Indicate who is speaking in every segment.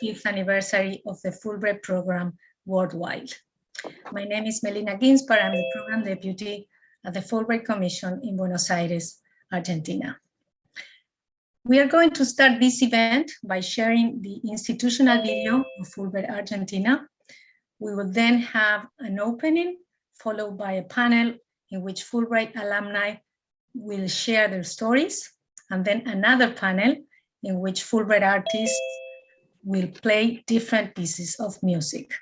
Speaker 1: 50th anniversary of the Fulbright program worldwide. My name is Melina Ginsberg. I'm the program deputy at the Fulbright Commission in Buenos Aires, Argentina. We are going to start this event by sharing the institutional video of Fulbright Argentina. We will then have an opening followed by a panel in which Fulbright alumni will share their stories, and then another panel in which Fulbright artists will play different pieces of music.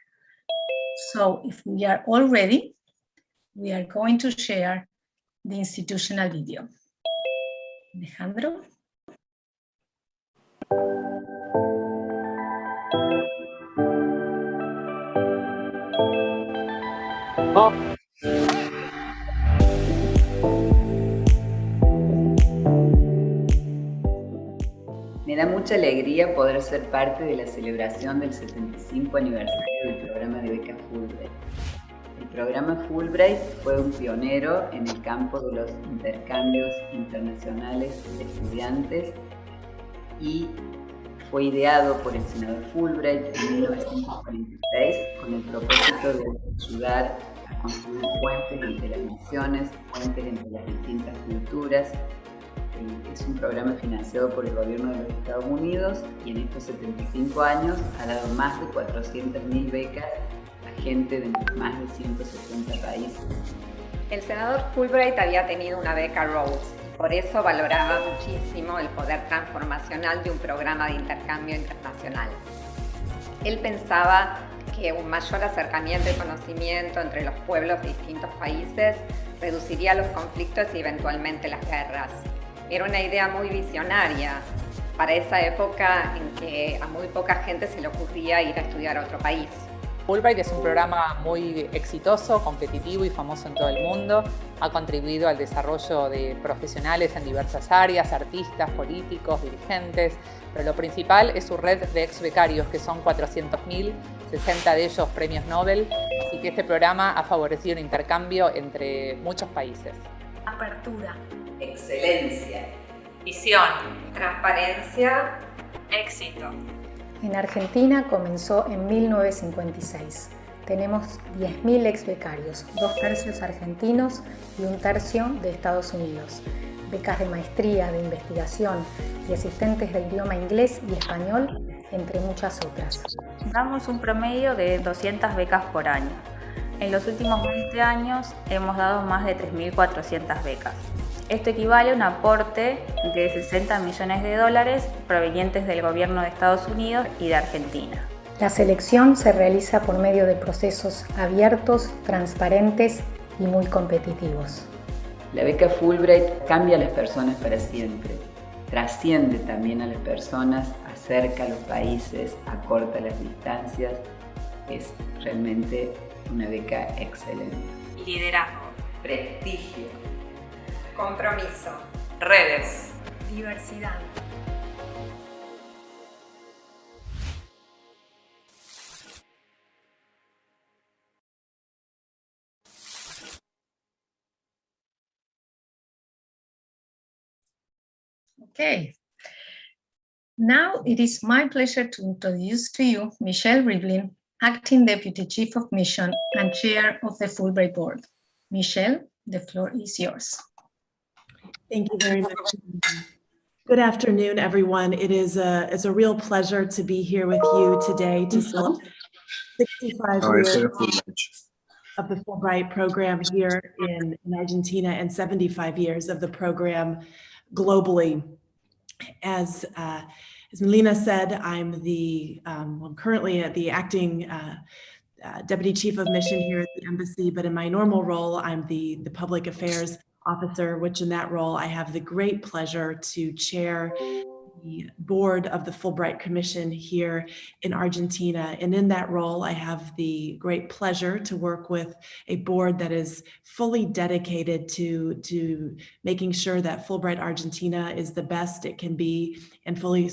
Speaker 1: So if we are all ready, we are going to share the institutional video. Alejandro.
Speaker 2: Me da mucha alegría poder ser parte de la celebración del 75 aniversario del programa de becas Fulbright. El programa Fulbright fue un pionero en el campo de los intercambios internacionales de estudiantes y fue ideado por el senador Fulbright en 1946 con el propósito de ayudar a construir puentes entre las naciones, puentes entre las distintas culturas. Es un programa financiado por el gobierno de los Estados Unidos y en estos 75 años ha dado más de 400.000 becas a gente de más de 170 países.
Speaker 3: El senador Fulbright había tenido una beca Rhodes. Por eso valoraba muchísimo el poder transformacional de un programa de intercambio internacional. Él pensaba que un mayor acercamiento y conocimiento entre los pueblos de distintos países reduciría los conflictos y eventualmente las guerras. Era una idea muy visionaria para esa época en que a muy poca gente se le ocurría ir a estudiar a otro país.
Speaker 4: Fulbright es un programa muy exitoso, competitivo y famoso en todo el mundo. Ha contribuido al desarrollo de profesionales en diversas áreas, artistas, políticos, dirigentes, pero lo principal es su red de ex becarios, que son 400.000, 60 de ellos premios Nobel, y que este programa ha favorecido un intercambio entre muchos países.
Speaker 5: Apertura,
Speaker 2: excelencia,
Speaker 5: visión, transparencia, éxito.
Speaker 1: En Argentina comenzó en 1956. Tenemos 10.000 ex becarios, 2/3 argentinos y 1/3 de Estados Unidos. Becas de maestría, de investigación y asistentes de idioma inglés y español, entre muchas otras.
Speaker 6: Damos un promedio de 200 becas por año. En los últimos 20 años hemos dado más de 3.400 becas. Esto equivale a un aporte de $60 millones provenientes del gobierno de Estados Unidos y de Argentina.
Speaker 1: La selección se realiza por medio de procesos abiertos, transparentes y muy competitivos.
Speaker 2: La beca Fulbright cambia a las personas para siempre, trasciende también a las personas, acerca a los países, acorta las distancias. Es realmente una beca excelente.
Speaker 5: Liderazgo,
Speaker 2: Prestigio,
Speaker 3: Compromiso,
Speaker 5: redes,
Speaker 1: diversidad. Okay. Now it is my pleasure to introduce to you Michelle Rivlin, Acting Deputy Chief of Mission and Chair of the Fulbright Board. Michelle, the floor is yours.
Speaker 7: Thank you very much. Good afternoon, everyone. It's a real pleasure to be here with you today to celebrate 65 years of the Fulbright program here in Argentina and 75 years of the program globally. As Melina said, I'm currently the acting Deputy Chief of Mission here at the Embassy, but in my normal role, I'm the Public Affairs Officer, which in that role, I have the great pleasure to chair the board of the Fulbright Commission here in Argentina. And in that role, I have the great pleasure to work with a board that is fully dedicated to making sure that Fulbright Argentina is the best it can be and fully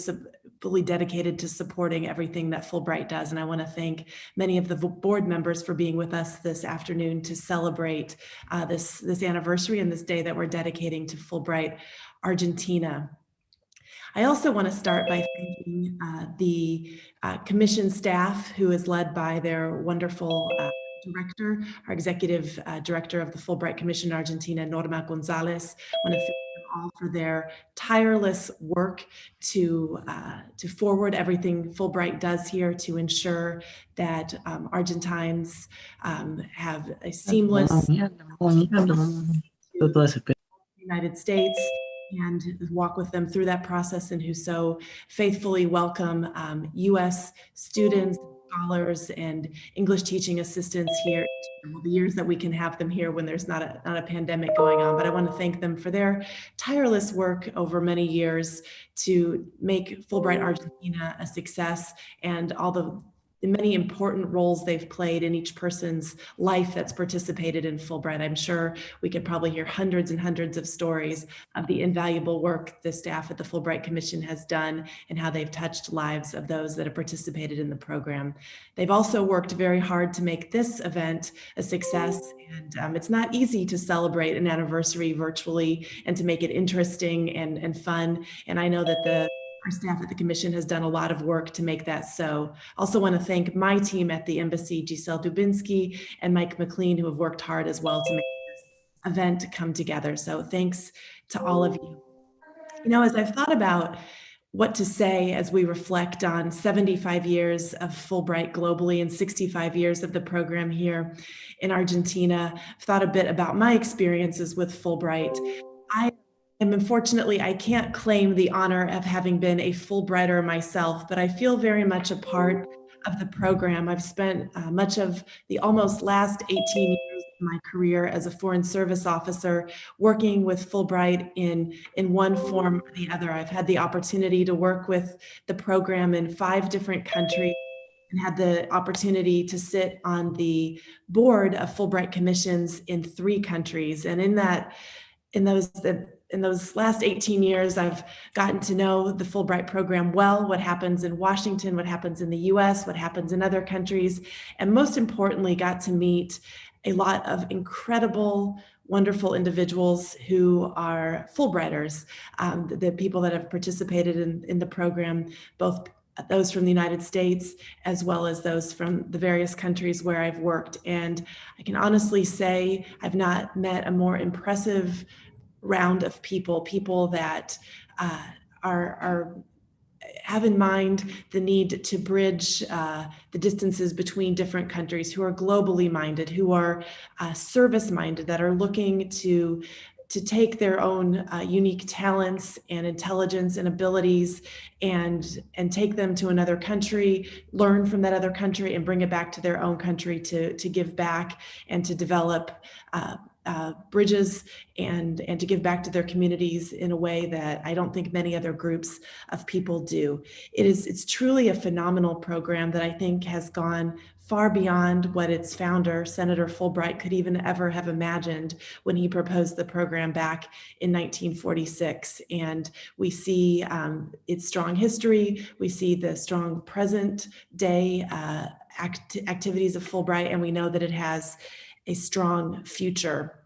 Speaker 7: dedicated to supporting everything that Fulbright does. And I want to thank many of the board members for being with us this afternoon to celebrate this anniversary and this day that we're dedicating to Fulbright Argentina. I also want to start by thanking the commission staff, who is led by their wonderful director, our executive director of the Fulbright Commission in Argentina, Norma Gonzalez. I want to thank them all for their tireless work to forward everything Fulbright does here to ensure that Argentines have a seamless United States and walk with them through that process, and who so faithfully welcome U.S. students, scholars, and English teaching assistants here. The years that we can have them here when there's not a pandemic going on. But I want to thank them for their tireless work over many years to make Fulbright Argentina a success, and all the many important roles they've played in each person's life that's participated in Fulbright. I'm sure we could probably hear hundreds and hundreds of stories of the invaluable work the staff at the Fulbright Commission has done and how they've touched lives of those that have participated in the program. They've also worked very hard to make this event a success, and it's not easy to celebrate an anniversary virtually and to make it interesting and fun. And I know that our staff at the Commission has done a lot of work to make that so. Also want to thank my team at the Embassy, Giselle Dubinsky and Mike McLean, who have worked hard as well to make this event come together. So thanks to all of you. You know, as I've thought about what to say as we reflect on 75 years of Fulbright globally and 65 years of the program here in Argentina, I've thought a bit about my experiences with Fulbright. Unfortunately, I can't claim the honor of having been a Fulbrighter myself, but I feel very much a part of the program. I've spent much of the almost last 18 years of my career as a Foreign Service officer working with Fulbright in one form or the other. I've had the opportunity to work with the program in 5 different countries and had the opportunity to sit on the board of Fulbright commissions in 3 countries. And in those last 18 years, I've gotten to know the Fulbright program well, what happens in Washington, what happens in the US, what happens in other countries, and most importantly, got to meet a lot of incredible, wonderful individuals who are Fulbrighters, the people that have participated in the program, both those from the United States, as well as those from the various countries where I've worked. And I can honestly say I've not met a more impressive round of people that have in mind the need to bridge the distances between different countries, who are globally minded, who are service minded, that are looking to take their own unique talents and intelligence and abilities and take them to another country, learn from that other country, and bring it back to their own country to give back and to develop bridges and to give back to their communities in a way that I don't think many other groups of people do. It's truly a phenomenal program that I think has gone far beyond what its founder, Senator Fulbright, could even ever have imagined when he proposed the program back in 1946. And we see its strong history, we see the strong present day activities of Fulbright, and we know that it has a strong future.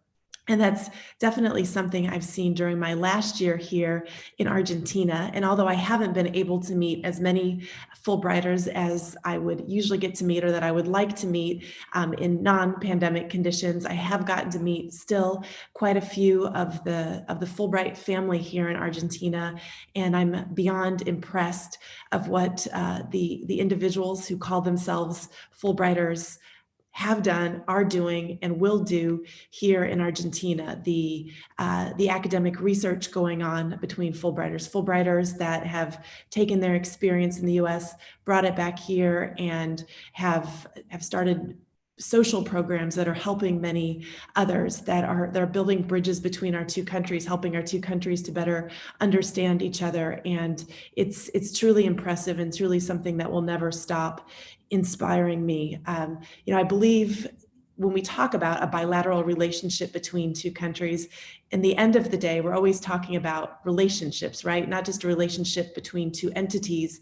Speaker 7: And that's definitely something I've seen during my last year here in Argentina. And although I haven't been able to meet as many Fulbrighters as I would usually get to meet, or that I would like to meet in non-pandemic conditions, I have gotten to meet still quite a few of the Fulbright family here in Argentina. And I'm beyond impressed of what the individuals who call themselves Fulbrighters have done, are doing, and will do here in Argentina. The academic research going on between Fulbrighters that have taken their experience in the US, brought it back here, and have started social programs that are helping many others, that are building bridges between our 2 countries, helping our 2 countries to better understand each other. And it's truly impressive and truly something that will never stop inspiring me. I believe when we talk about a bilateral relationship between 2 countries, in the end of the day, we're always talking about relationships, right? Not just a relationship between 2 entities,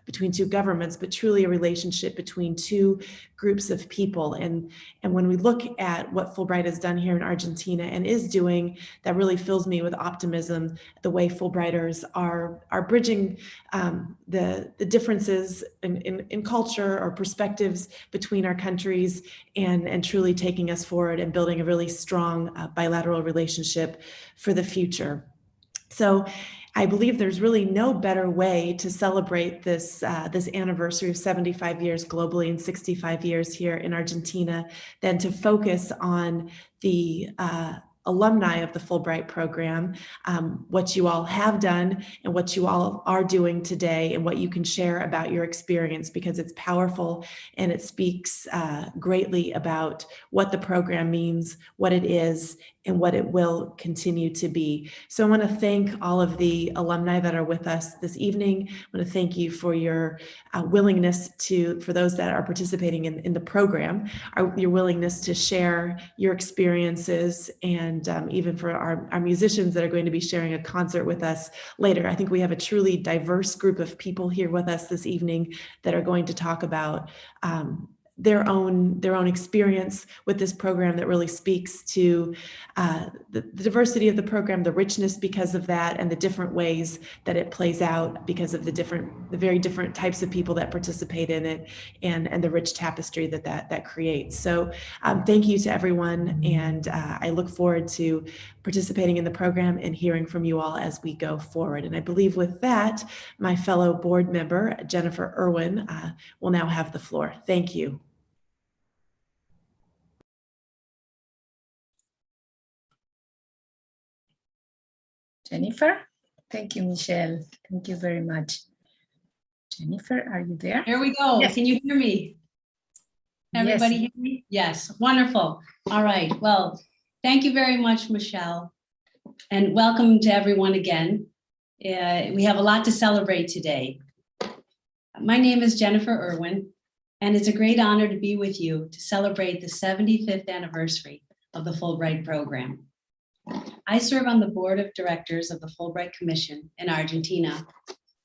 Speaker 7: between two governments, but truly a relationship between two groups of people. And when we look at what Fulbright has done here in Argentina and is doing, that really fills me with optimism, the way Fulbrighters are bridging the differences in culture or perspectives between our countries, and truly taking us forward and building a really strong bilateral relationship for the future. So I believe there's really no better way to celebrate this anniversary of 75 years globally and 65 years here in Argentina than to focus on the alumni of the Fulbright program, what you all have done and what you all are doing today, and what you can share about your experience, because it's powerful and it speaks greatly about what the program means, what it is, and what it will continue to be. So I want to thank all of the alumni that are with us this evening. I want to thank you for your willingness for those that are participating in the program, your willingness to share your experiences, and even for our musicians that are going to be sharing a concert with us later. I think we have a truly diverse group of people here with us this evening that are going to talk about their own experience with this program, that really speaks to the diversity of the program, the richness because of that, and the different ways that it plays out because of the very different types of people that participate in it, and the rich tapestry that creates. So thank you to everyone, and I look forward to participating in the program and hearing from you all as we go forward. And I believe with that, my fellow board member, Jennifer Irwin, will now have the floor. Thank you.
Speaker 1: Jennifer? Thank you, Michelle. Thank you very much. Jennifer, are you there?
Speaker 8: Here we go. Yes. Can you hear me? Everybody hear me? Yes, wonderful. All right, well, thank you very much, Michelle, and welcome to everyone again. We have a lot to celebrate today. My name is Jennifer Irwin, and it's a great honor to be with you to celebrate the 75th anniversary of the Fulbright program. I serve on the board of directors of the Fulbright Commission in Argentina,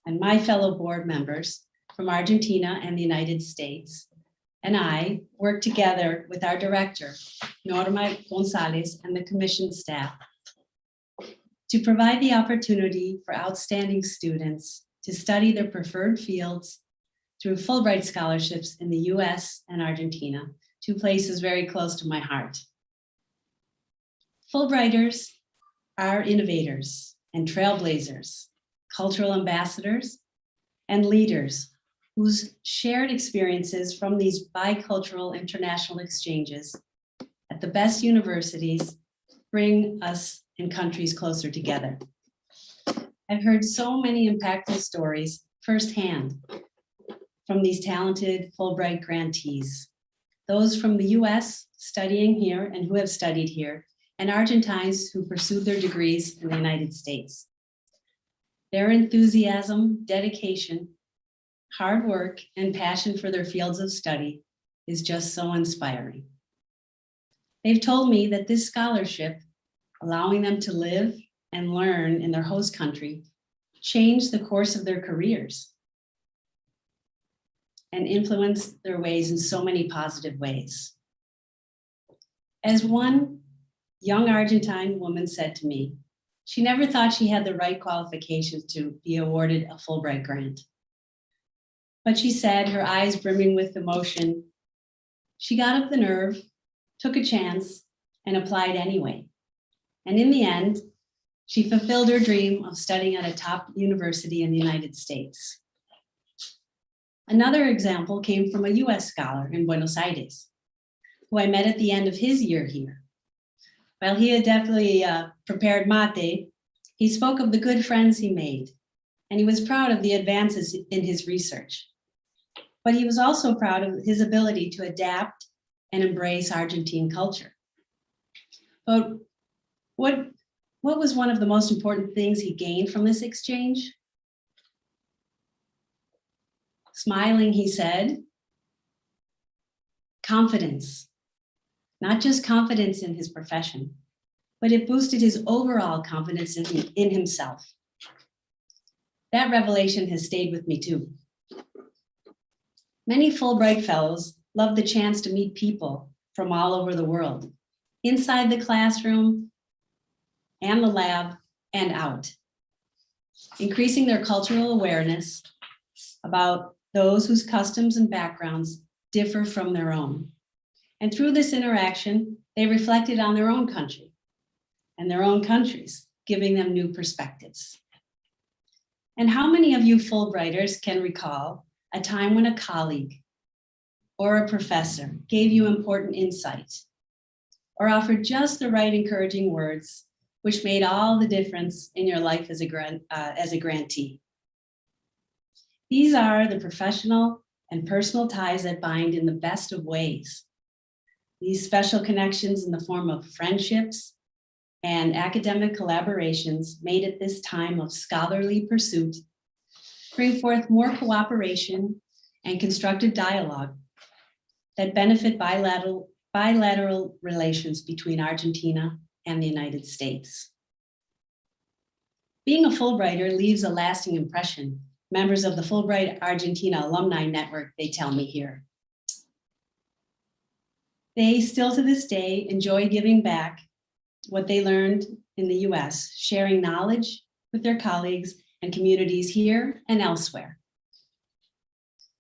Speaker 8: and my fellow board members from Argentina and the United States and I work together with our director, Norma Gonzalez, and the commission staff to provide the opportunity for outstanding students to study their preferred fields through Fulbright scholarships in the US and Argentina, two places very close to my heart. Fulbrighters are innovators and trailblazers, cultural ambassadors, and leaders whose shared experiences from these bicultural international exchanges at the best universities bring us and countries closer together. I've heard so many impactful stories firsthand from these talented Fulbright grantees, those from the US studying here and who have studied here, and Argentines who pursued their degrees in the United States. Their enthusiasm, dedication, hard work, and passion for their fields of study is just so inspiring. They've told me that this scholarship, allowing them to live and learn in their host country, changed the course of their careers and influenced their ways in so many positive ways. As one young Argentine woman said to me, she never thought she had the right qualifications to be awarded a Fulbright grant. But she said, her eyes brimming with emotion, she got up the nerve, took a chance, and applied anyway. And in the end, she fulfilled her dream of studying at a top university in the United States. Another example came from a US scholar in Buenos Aires, who I met at the end of his year here. While he had definitely prepared mate, he spoke of the good friends he made, and he was proud of the advances in his research. But he was also proud of his ability to adapt and embrace Argentine culture. But what was one of the most important things he gained from this exchange? Smiling, he said, confidence. Not just confidence in his profession, but it boosted his overall confidence in himself. That revelation has stayed with me too. Many Fulbright Fellows love the chance to meet people from all over the world, inside the classroom and the lab and out, increasing their cultural awareness about those whose customs and backgrounds differ from their own. And through this interaction, they reflected on their own country and their own countries, giving them new perspectives. And how many of you Fulbrighters can recall a time when a colleague or a professor gave you important insight or offered just the right encouraging words, which made all the difference in your life as a grantee? These are the professional and personal ties that bind in the best of ways. These special connections in the form of friendships and academic collaborations made at this time of scholarly pursuit bring forth more cooperation and constructive dialogue that benefit bilateral relations between Argentina and the United States. Being a Fulbrighter leaves a lasting impression. Members of the Fulbright Argentina Alumni Network, they tell me here. They still to this day enjoy giving back what they learned in the US, sharing knowledge with their colleagues and communities here and elsewhere.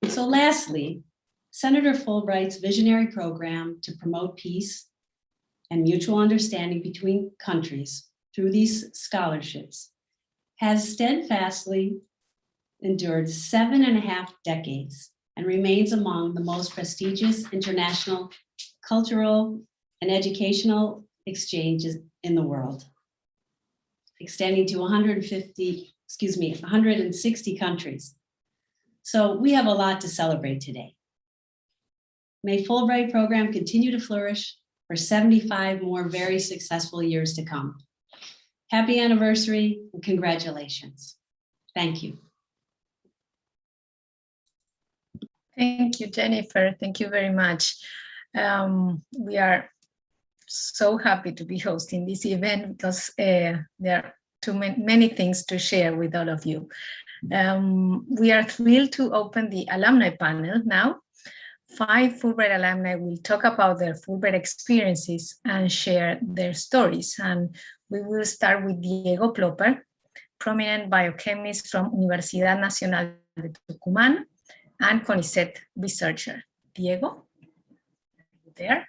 Speaker 8: So lastly, Senator Fulbright's visionary program to promote peace and mutual understanding between countries through these scholarships has steadfastly endured 7.5 decades and remains among the most prestigious international cultural and educational exchanges in the world, extending to 160 countries. So we have a lot to celebrate today. May Fulbright program continue to flourish for 75 more very successful years to come. Happy anniversary and congratulations. Thank you.
Speaker 1: Thank you, Jennifer. Thank you very much. We are so happy to be hosting this event because there are many things to share with all of you. We are thrilled to open the alumni panel now. 5 Fulbright alumni will talk about their Fulbright experiences and share their stories. And we will start with Diego Plopper, prominent biochemist from Universidad Nacional de Tucumán and CONICET researcher. Diego, are you there?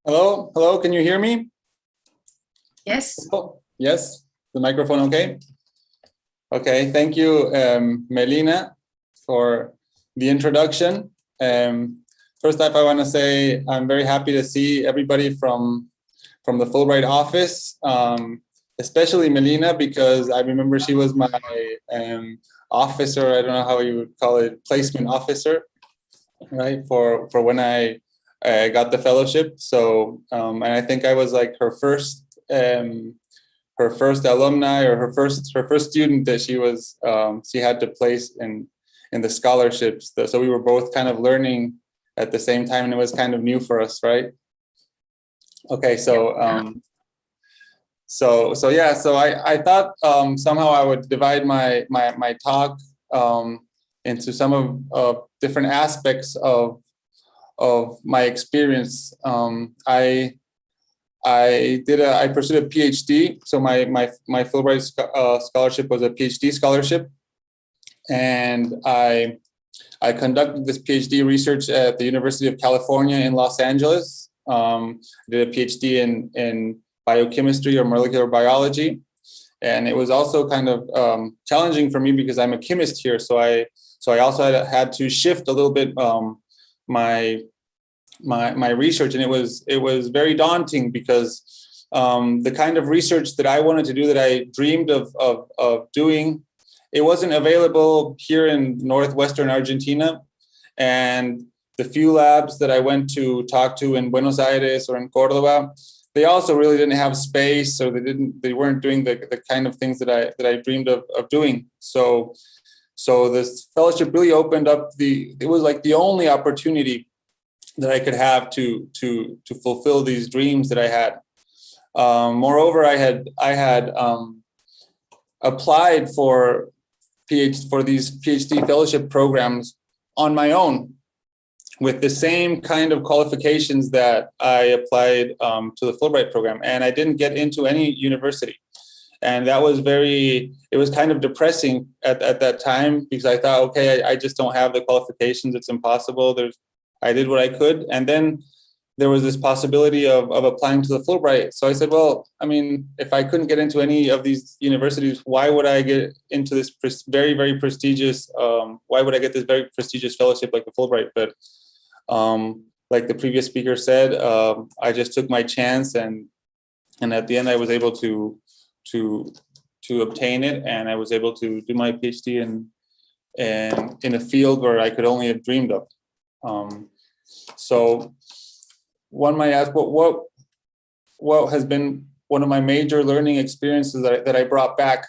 Speaker 9: Hello, hello, can you hear me?
Speaker 1: Yes.
Speaker 9: Oh, yes, the microphone okay? Okay, thank you, Melina, for the introduction. First off, I want to say I'm very happy to see everybody from the Fulbright office, especially Melina, because I remember she was my officer, I don't know how you would call it, placement officer, right, for when I got the fellowship. So, and I think I was like her first alumni, or her first student that she had to place in the scholarships. So we were both kind of learning at the same time, and it was kind of new for us, right? Okay, so I thought somehow I would divide my talk into some of different aspects of my experience. I pursued a PhD, so my Fulbright scholarship was a PhD scholarship, and I conducted this PhD research at the University of California in Los Angeles. I did a PhD in biochemistry or molecular biology, and it was also kind of challenging for me because I'm a chemist here. So I also had to shift a little bit my research, and it was very daunting because the kind of research that I wanted to do, that I dreamed of doing, it wasn't available here in northwestern Argentina. And the few labs that I went to talk to in Buenos Aires or in Cordoba, they also really didn't have space, or they weren't doing the kind of things that I dreamed of doing. So this fellowship really opened up it was like the only opportunity that I could have to fulfill these dreams that I had. Moreover, I had applied for these PhD fellowship programs on my own with the same kind of qualifications that I applied to the Fulbright program, and I didn't get into any university. And that was it was kind of depressing at that time, because I thought, okay, I just don't have the qualifications. It's impossible. I did what I could. And then there was this possibility of applying to the Fulbright. So I said, well, I mean, if I couldn't get into any of these universities, why would I get into this very, very prestigious, why would I get this very prestigious fellowship like the Fulbright? But like the previous speaker said, I just took my chance, and at the end I was able to obtain it, and I was able to do my PhD in a field where I could only have dreamed of. So one might ask, what has been one of my major learning experiences that I brought back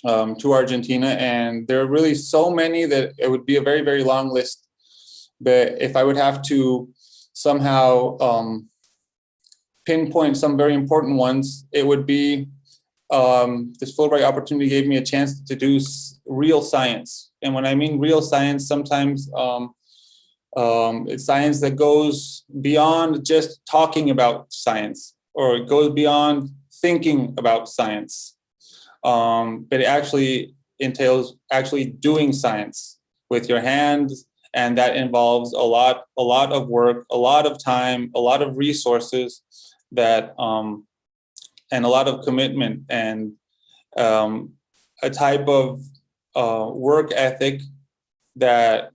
Speaker 9: to Argentina? And there are really so many that it would be a very, very long list. But if I would have to somehow pinpoint some very important ones, it would be this Fulbright opportunity gave me a chance to do real science. And when I mean real science, sometimes it's science that goes beyond just talking about science, or it goes beyond thinking about science. But it actually entails actually doing science with your hands, and that involves a lot of work, a lot of time, a lot of resources, that and a lot of commitment, and a type of work ethic that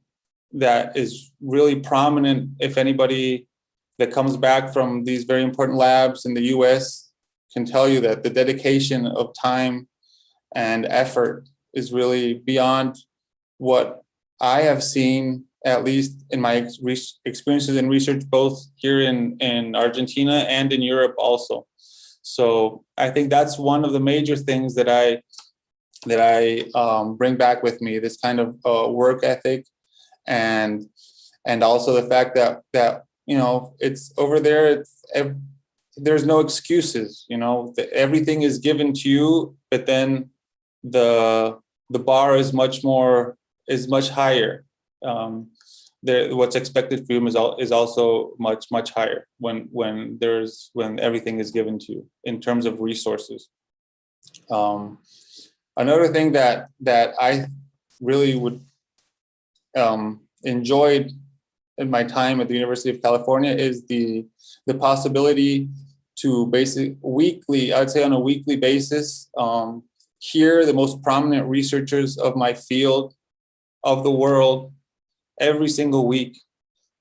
Speaker 9: is really prominent. If anybody that comes back from these very important labs in the US can tell you that the dedication of time and effort is really beyond what I have seen, at least in my experiences in research, both here in Argentina and in Europe also. So I think that's one of the major things that I bring back with me, this kind of work ethic, and also the fact that you know, it's over there. There's no excuses. You know, everything is given to you, but then the bar is much higher. What's expected for you is also much higher when everything is given to you in terms of resources. Another thing that I really would enjoyed in my time at the University of California is the possibility to basically weekly, I'd say on a weekly basis, hear the most prominent researchers of my field, of the world, every single week,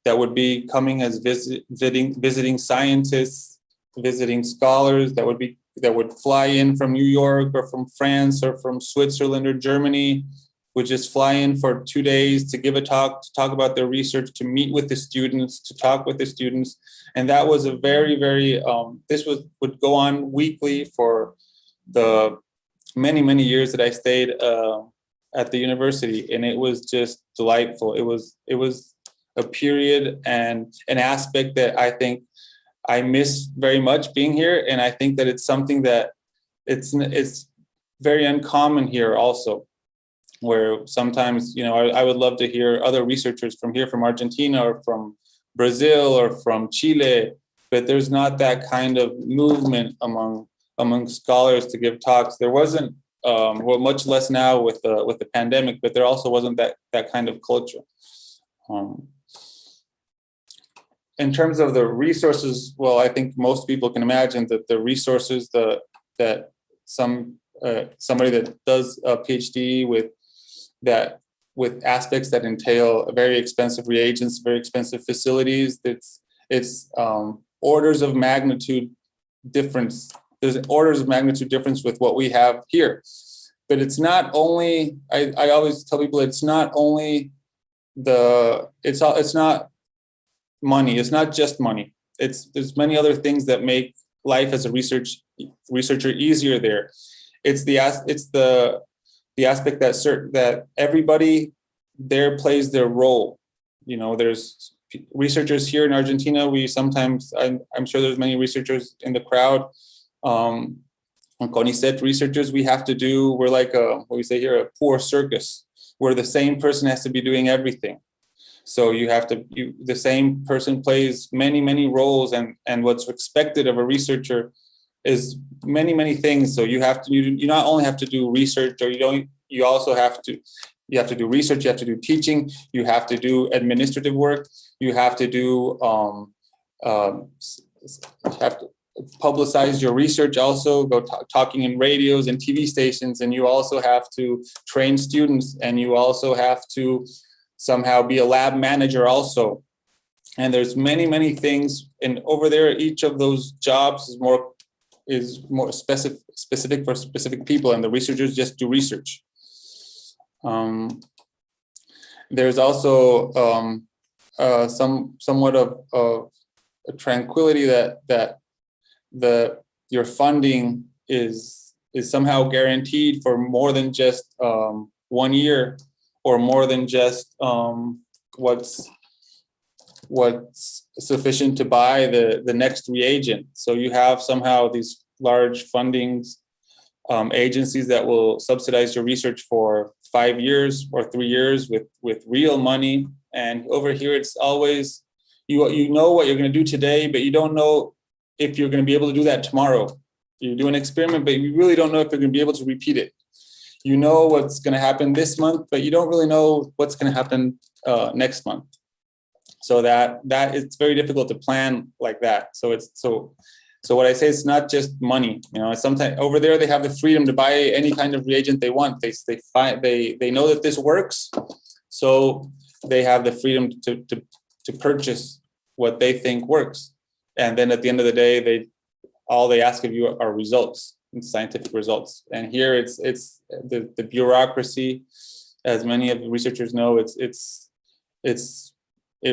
Speaker 9: that would be coming as visiting scientists, visiting scholars, that would fly in from New York or from France or from Switzerland or Germany, would just fly in for 2 days to give a talk, to talk about their research, to meet with the students, to talk with the students. And that was a very, very, would go on weekly for the many years that I stayed at the university, and it was just delightful. It was a period and an aspect that I think I miss very much being here, and I think that it's something that it's very uncommon here also, where sometimes, you know, I would love to hear other researchers from here, from Argentina or from Brazil or from Chile, but there's not that kind of movement among scholars to give talks. There wasn't, well, much less now with the pandemic, but there also wasn't that kind of culture. In terms of the resources, well, I think most people can imagine that the resources that somebody that does a PhD with aspects that entail very expensive reagents, very expensive facilities, it's orders of magnitude difference. There's orders of magnitude difference with what we have here. But it's not only, I always tell people, it's not only it's not money. It's not just money. There's many other things that make life as a researcher easier there. It's the aspect that everybody there plays their role. You know, there's researchers here in Argentina. We sometimes, I'm sure there's many researchers in the crowd CONICET researchers, we're like what we say here, a poor circus, where the same person has to be doing everything. So the same person plays many roles, and what's expected of a researcher is many things. So you not only have to do research, or you also have to do research, you have to do teaching, you have to do administrative work, you have to do have to publicize your research, also go talking in radios and TV stations, and you also have to train students, and you also have to somehow be a lab manager also. And there's many things, and over there each of those jobs is more specific for specific people, and the researchers just do research. There's also somewhat of a tranquility that your funding is somehow guaranteed for more than just 1 year, or more than just what's sufficient to buy the next reagent. So you have somehow these large fundings, agencies that will subsidize your research for 5 years or 3 years with real money. And over here, it's always, you know what you're going to do today, but you don't know if you're going to be able to do that tomorrow. You do an experiment, but you really don't know if you're going to be able to repeat it. You know what's going to happen this month, but you don't really know what's going to happen next month. So that it's very difficult to plan like that. So what I say, it's not just money. Sometimes over there they have the freedom to buy any kind of reagent they want. They know that this works, so they have the freedom to purchase what they think works. And then at the end of the day, all they ask of you are results, and scientific results. And here it's the bureaucracy, as many of the researchers know, it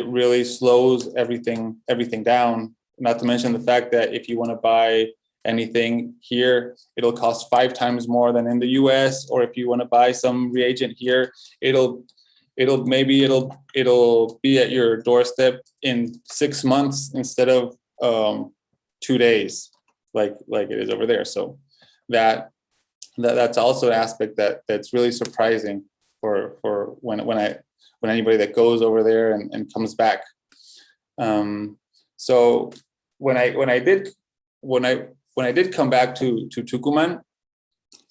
Speaker 9: really slows everything down. Not to mention the fact that if you want to buy anything here, it'll cost 5 times more than in the US. Or if you want to buy some reagent here, it'll be at your doorstep in 6 months instead of 2 days, like it is over there. So that's also an aspect that's really surprising for when anybody that goes over there and comes back. So when I did come back to Tucumán,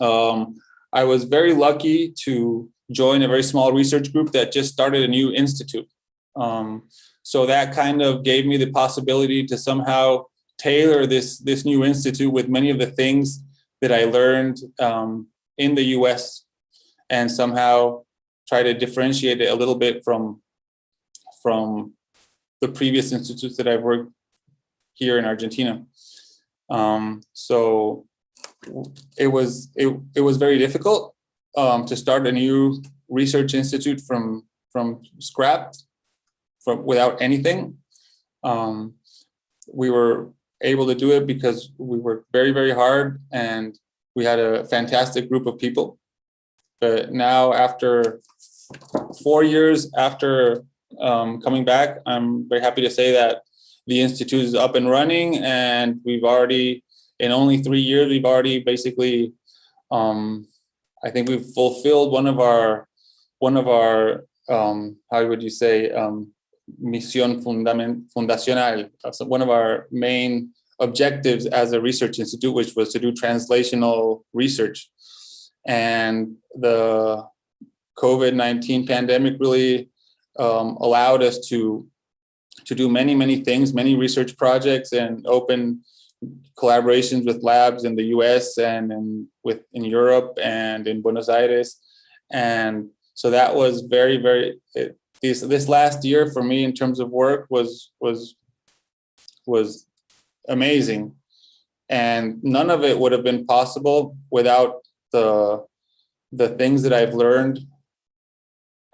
Speaker 9: I was very lucky to join a very small research group that just started a new institute. So that kind of gave me the possibility to somehow tailor this new institute with many of the things that I learned in the US, and somehow try to differentiate it a little bit from the previous institutes that I've worked here in Argentina. So it was very difficult to start a new research institute from scratch, without anything. We were able to do it because we worked very hard, and we had a fantastic group of people. But now, after 4 years after coming back, I'm very happy to say that the institute is up and running, and we've already, in only 3 years, we've already basically, I think we've fulfilled one of our how would you say, misión fundacional, so one of our main objectives as a research institute, which was to do translational research. And the COVID-19 pandemic really allowed us to do many things, many research projects, and open collaborations with labs in the US and in Europe and in Buenos Aires. And so that was very this last year for me in terms of work was amazing. And none of it would have been possible without the things that I've learned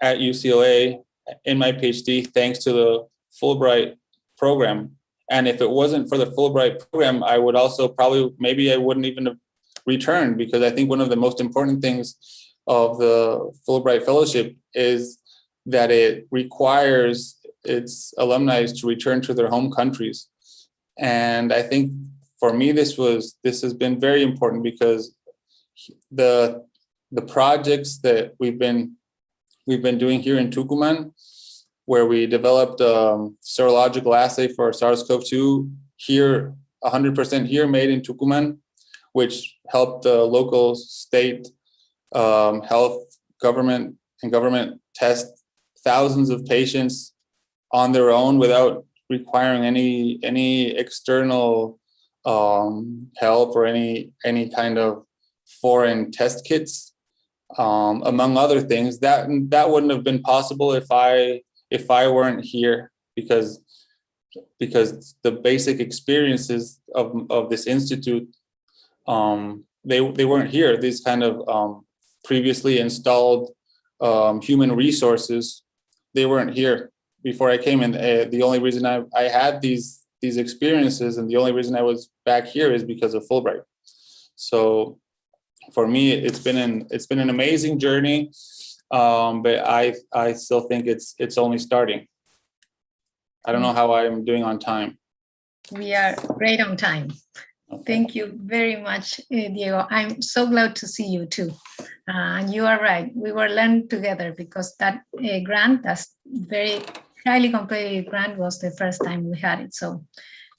Speaker 9: at UCLA in my PhD, thanks to the Fulbright program. And if it wasn't for the Fulbright program, I would also maybe I wouldn't even have returned, because I think one of the most important things of the Fulbright Fellowship is that it requires its alumni to return to their home countries. And I think for me, this has been very important because the projects that we've been doing here in Tucumán, where we developed a serological assay for SARS-CoV-2 here, 100% here, made in Tucumán, which helped the local state health government test thousands of patients on their own without requiring any external help or any kind of foreign test kits, among other things. That wouldn't have been possible if I weren't here, because the basic experiences of this institute, they weren't here. These kind of previously installed human resources, they weren't here before I came in. The only reason I had these experiences, and the only reason I was back here, is because of Fulbright. So for me, it's been an amazing journey, but I still think it's only starting. I don't know how I'm doing on time.
Speaker 1: We are great on time. Okay. Thank you very much, Diego. I'm so glad to see you too. And you are right. We were learning together, because that grant, that's very highly competitive grant, was the first time we had it. So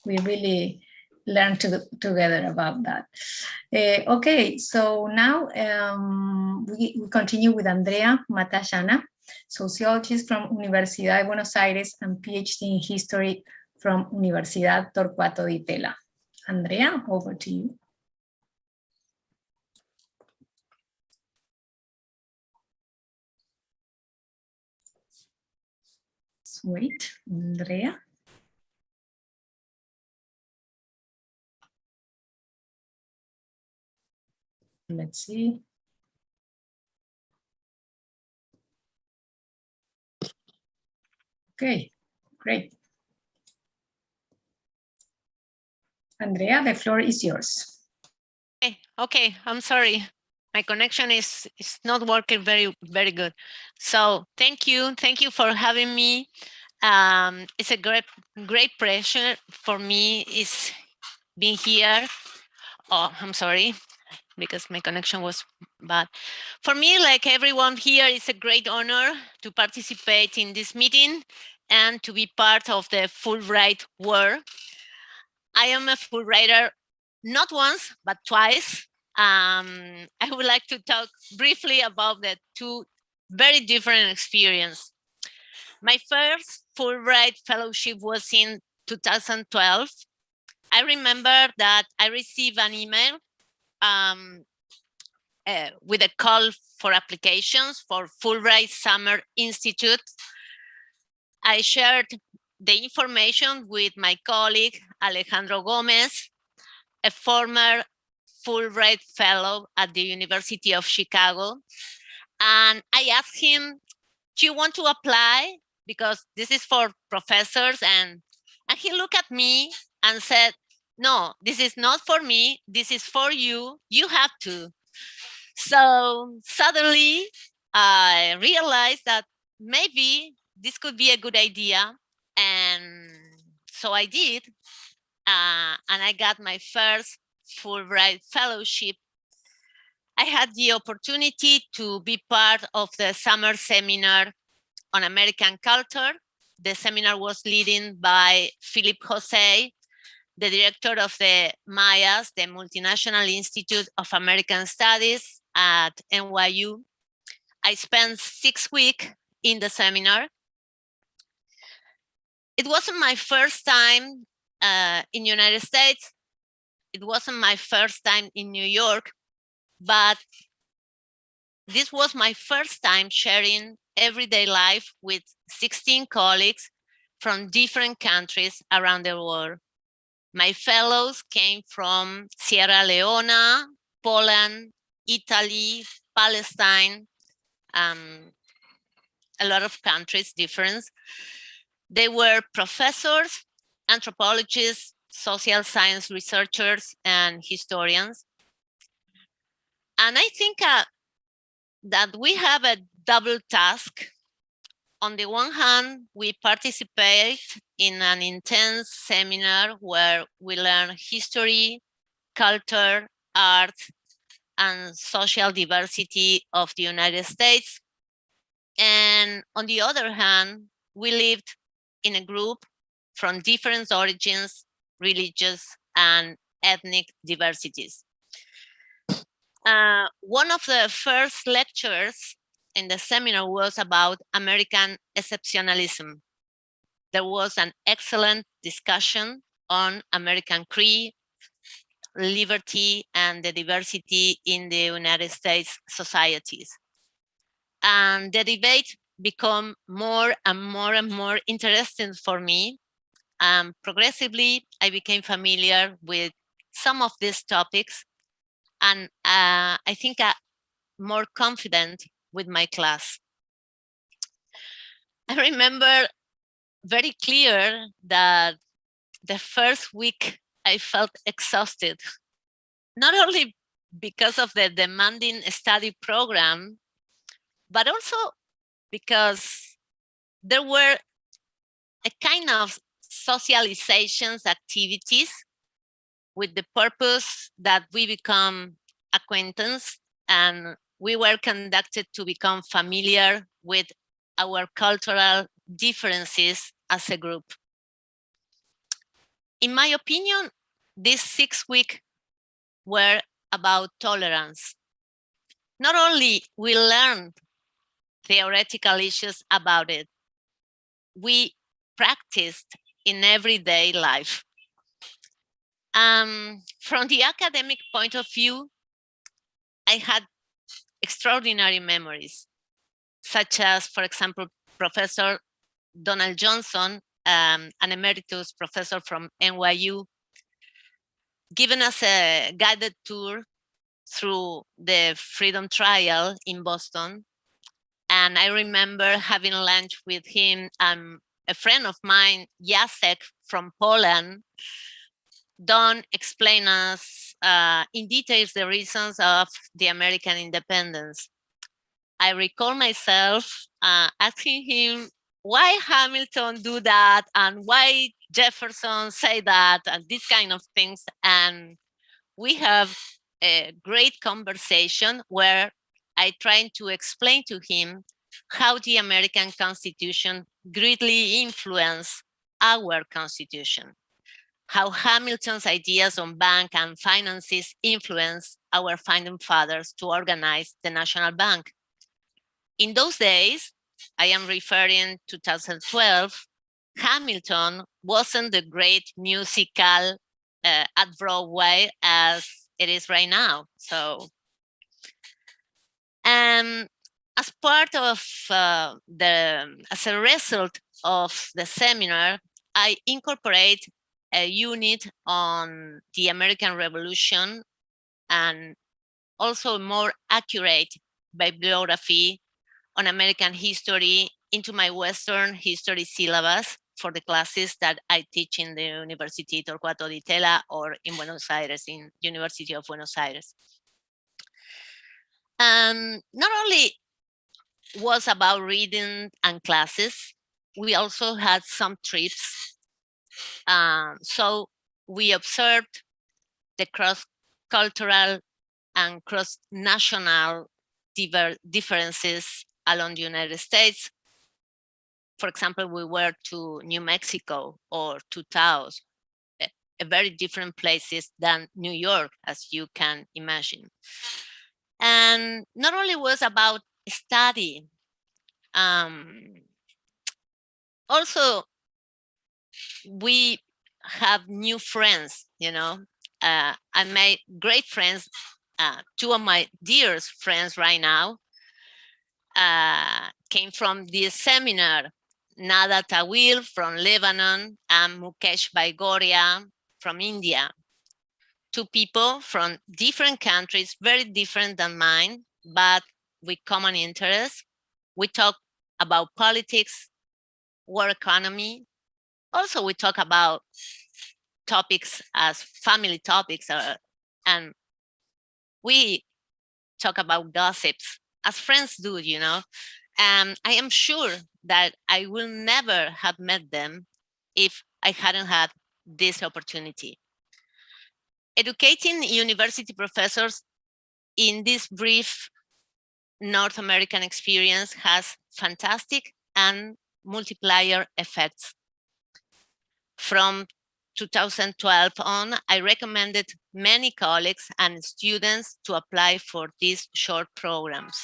Speaker 1: we really learned together about that. Okay, so now we continue with Andrea Matallana, sociologist from Universidad de Buenos Aires and PhD in history from Universidad Torquato Di Tella. Andrea, over to you. Wait, Andrea. Let's see. Okay, great. Andrea, the floor is yours.
Speaker 10: Okay, I'm sorry. My connection is not working very good. So thank you for having me. It's a great pleasure for me is being here. Oh, I'm sorry, because my connection was bad. For me, like everyone here, it's a great honor to participate in this meeting and to be part of the Fulbright World. I am a Fulbrighter, not once, but twice. I would like to talk briefly about the two very different experiences. My first Fulbright fellowship was in 2012. I remember that I received an email with a call for applications for Fulbright Summer Institute. I shared the information with my colleague, Alejandro Gomez, a former Fulbright fellow at the University of Chicago. And I asked him, do you want to apply? Because this is for professors. And he looked at me and said, no, this is not for me. This is for you. You have to. So suddenly I realized that maybe this could be a good idea. And so I did. And I got my first Fulbright fellowship. I had the opportunity to be part of the summer seminar on American culture. The seminar was led by Philip Jose, the director of the MIAS, the Multinational Institute of American Studies at NYU. I spent 6 weeks in the seminar. It wasn't my first time in the United States. It wasn't my first time in New York, but this was my first time sharing everyday life with 16 colleagues from different countries around the world. My fellows came from Sierra Leone, Poland, Italy, Palestine, a lot of countries different. They were professors, anthropologists, social science researchers, and historians. And I think that we have a double task. On the one hand, we participate in an intense seminar where we learn history, culture, art, and social diversity of the United States. And on the other hand, we lived in a group from different origins, religious, and ethnic diversities. One of the first lectures in the seminar was about American exceptionalism. There was an excellent discussion on American creed, liberty, and the diversity in the United States societies. And the debate became more and more interesting for me. Progressively, I became familiar with some of these topics, and I think more confident with my class. I remember very clear that the first week I felt exhausted, not only because of the demanding study program, but also because there were a kind of socializations activities with the purpose that we become acquaintance, and we were conducted to become familiar with our cultural differences as a group. In my opinion, these 6 weeks were about tolerance. Not only we learned theoretical issues about it, we practiced in everyday life. From the academic point of view, I had extraordinary memories, such as, for example, Professor Donald Johnson, an emeritus professor from NYU, giving us a guided tour through the Freedom Trial in Boston. And I remember having lunch with him and a friend of mine, Jacek from Poland. Don explain us in details the reasons of the American independence. I recall myself asking him why Hamilton do that and why Jefferson say that and these kind of things. And we have a great conversation where I tried to explain to him how the American Constitution greatly influenced our Constitution, how Hamilton's ideas on bank and finances influenced our founding fathers to organize the National Bank. In those days, I am referring to 2012, Hamilton wasn't the great musical at Broadway as it is right now. So, as part of as a result of the seminar, I incorporate a unit on the American Revolution and also more accurate bibliography on American history into my Western history syllabus for the classes that I teach in the University Torquato Di Tella or in Buenos Aires, in University of Buenos Aires. Not only was about reading and classes, we also had some trips. So we observed the cross-cultural and cross-national differences along the United States. For example, we were to New Mexico or to Taos, a very different places than New York, as you can imagine. And not only was about study, also we have new friends, you know. I made great friends. Two of my dearest friends right now came from this seminar, Nada Tawil from Lebanon and Mukesh Baigoria from India. Two people from different countries, very different than mine, but with common interests. We talk about politics, war economy. Also, we talk about topics as family topics, and we talk about gossips as friends do, you know. I am sure that I will never have met them if I hadn't had this opportunity. Educating university professors in this brief North American experience has fantastic and multiplier effects. From 2012 on, I recommended many colleagues and students to apply for these short programs.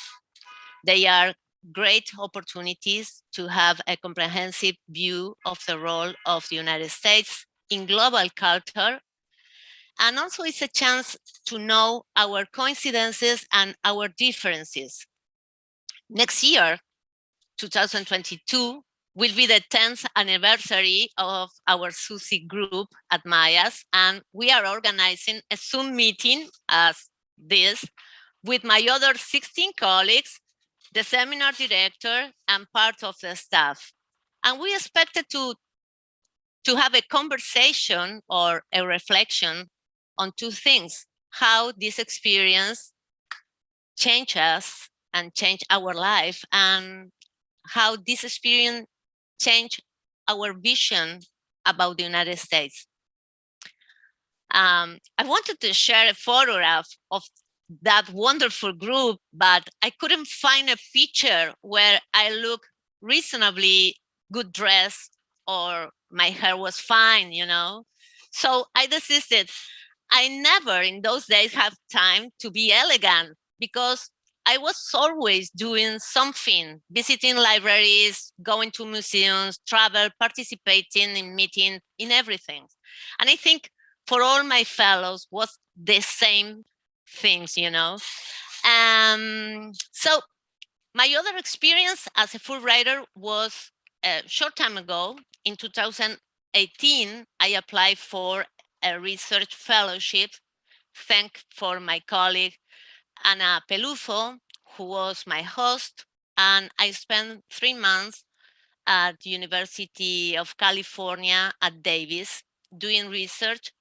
Speaker 10: They are great opportunities to have a comprehensive view of the role of the United States in global culture. And also it's a chance to know our coincidences and our differences. Next year, 2022, will be the 10th anniversary of our SUSI group at Mayas, and we are organizing a Zoom meeting as this with my other 16 colleagues, the seminar director, and part of the staff. And we expected to have a conversation or a reflection on two things: how this experience changed us and changed our life, and how this experience changed our vision about the United States. I wanted to share a photograph of that wonderful group, but I couldn't find a picture where I look reasonably good dressed or my hair was fine, you know? So I desisted. I never in those days have time to be elegant because I was always doing something, visiting libraries, going to museums, travel, participating in meetings, in everything. And I think for all my fellows was the same things, you know. So my other experience as a Fulbrighter was a short time ago. In 2018, I applied for a research fellowship, thanks for my colleague, Ana Peluso, who was my host, and I spent 3 months at the University of California at Davis doing research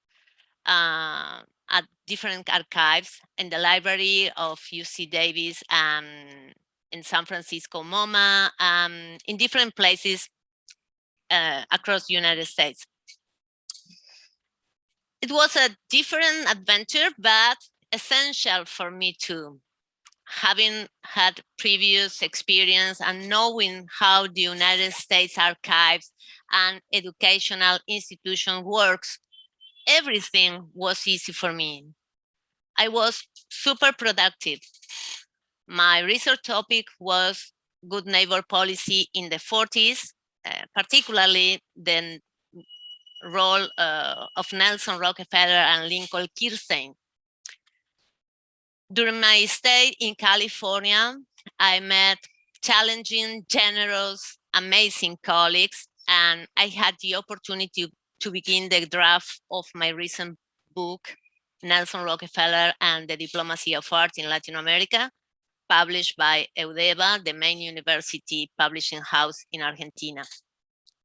Speaker 10: at different archives in the library of UC Davis and in San Francisco, MoMA, in different places across the United States. It was a different adventure, but essential for me too. Having had previous experience and knowing how the United States archives and educational institution works, everything was easy for me. I was super productive. My research topic was good neighbor policy in the 40s, particularly the role of Nelson Rockefeller and Lincoln Kirstein. During my stay in California, I met challenging, generous, amazing colleagues, and I had the opportunity to begin the draft of my recent book, Nelson Rockefeller and the Diplomacy of Art in Latin America, published by Eudeva, the main university publishing house in Argentina.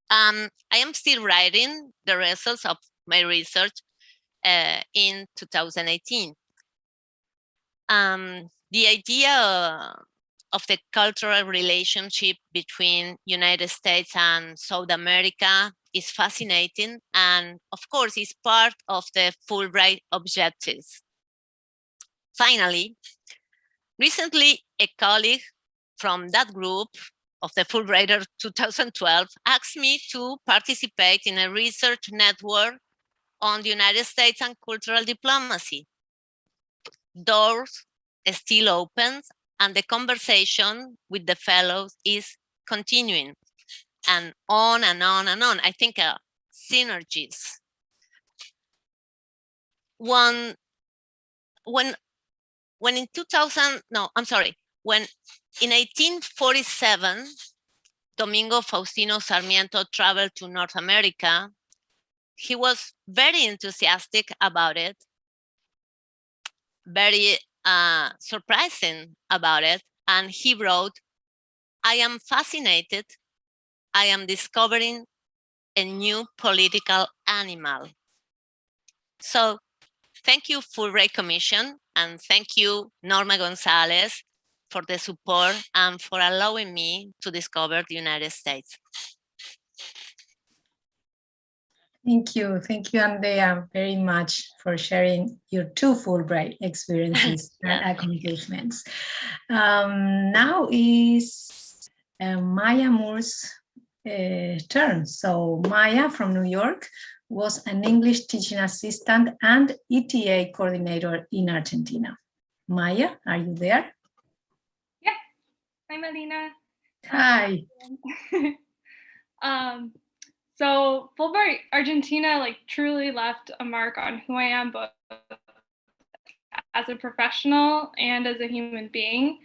Speaker 10: I am still writing the results of my research in 2018. The idea of the cultural relationship between United States and South America is fascinating, and of course is part of the Fulbright objectives. Finally, recently a colleague from that group of the Fulbrighter 2012 asked me to participate in a research network on the United States and cultural diplomacy. Doors still open, and the conversation with the fellows is continuing, and on and on and on. I think synergies. When in 1847, Domingo Faustino Sarmiento traveled to North America, he was very enthusiastic about it, very surprising about it. And he wrote, "I am fascinated. I am discovering a new political animal." So thank you, Fulbright Commission, and thank you, Norma Gonzalez, for the support and for allowing me to discover the United States.
Speaker 1: Thank you, Andrea, very much for sharing your 2 Fulbright experiences and accomplishments. Now is Maya Moore's turn. So Maya from New York was an English teaching assistant and ETA coordinator in Argentina. Maya, are you there?
Speaker 11: Yes. Hi, Melina.
Speaker 1: Hi.
Speaker 11: So Fulbright Argentina truly left a mark on who I am, both as a professional and as a human being.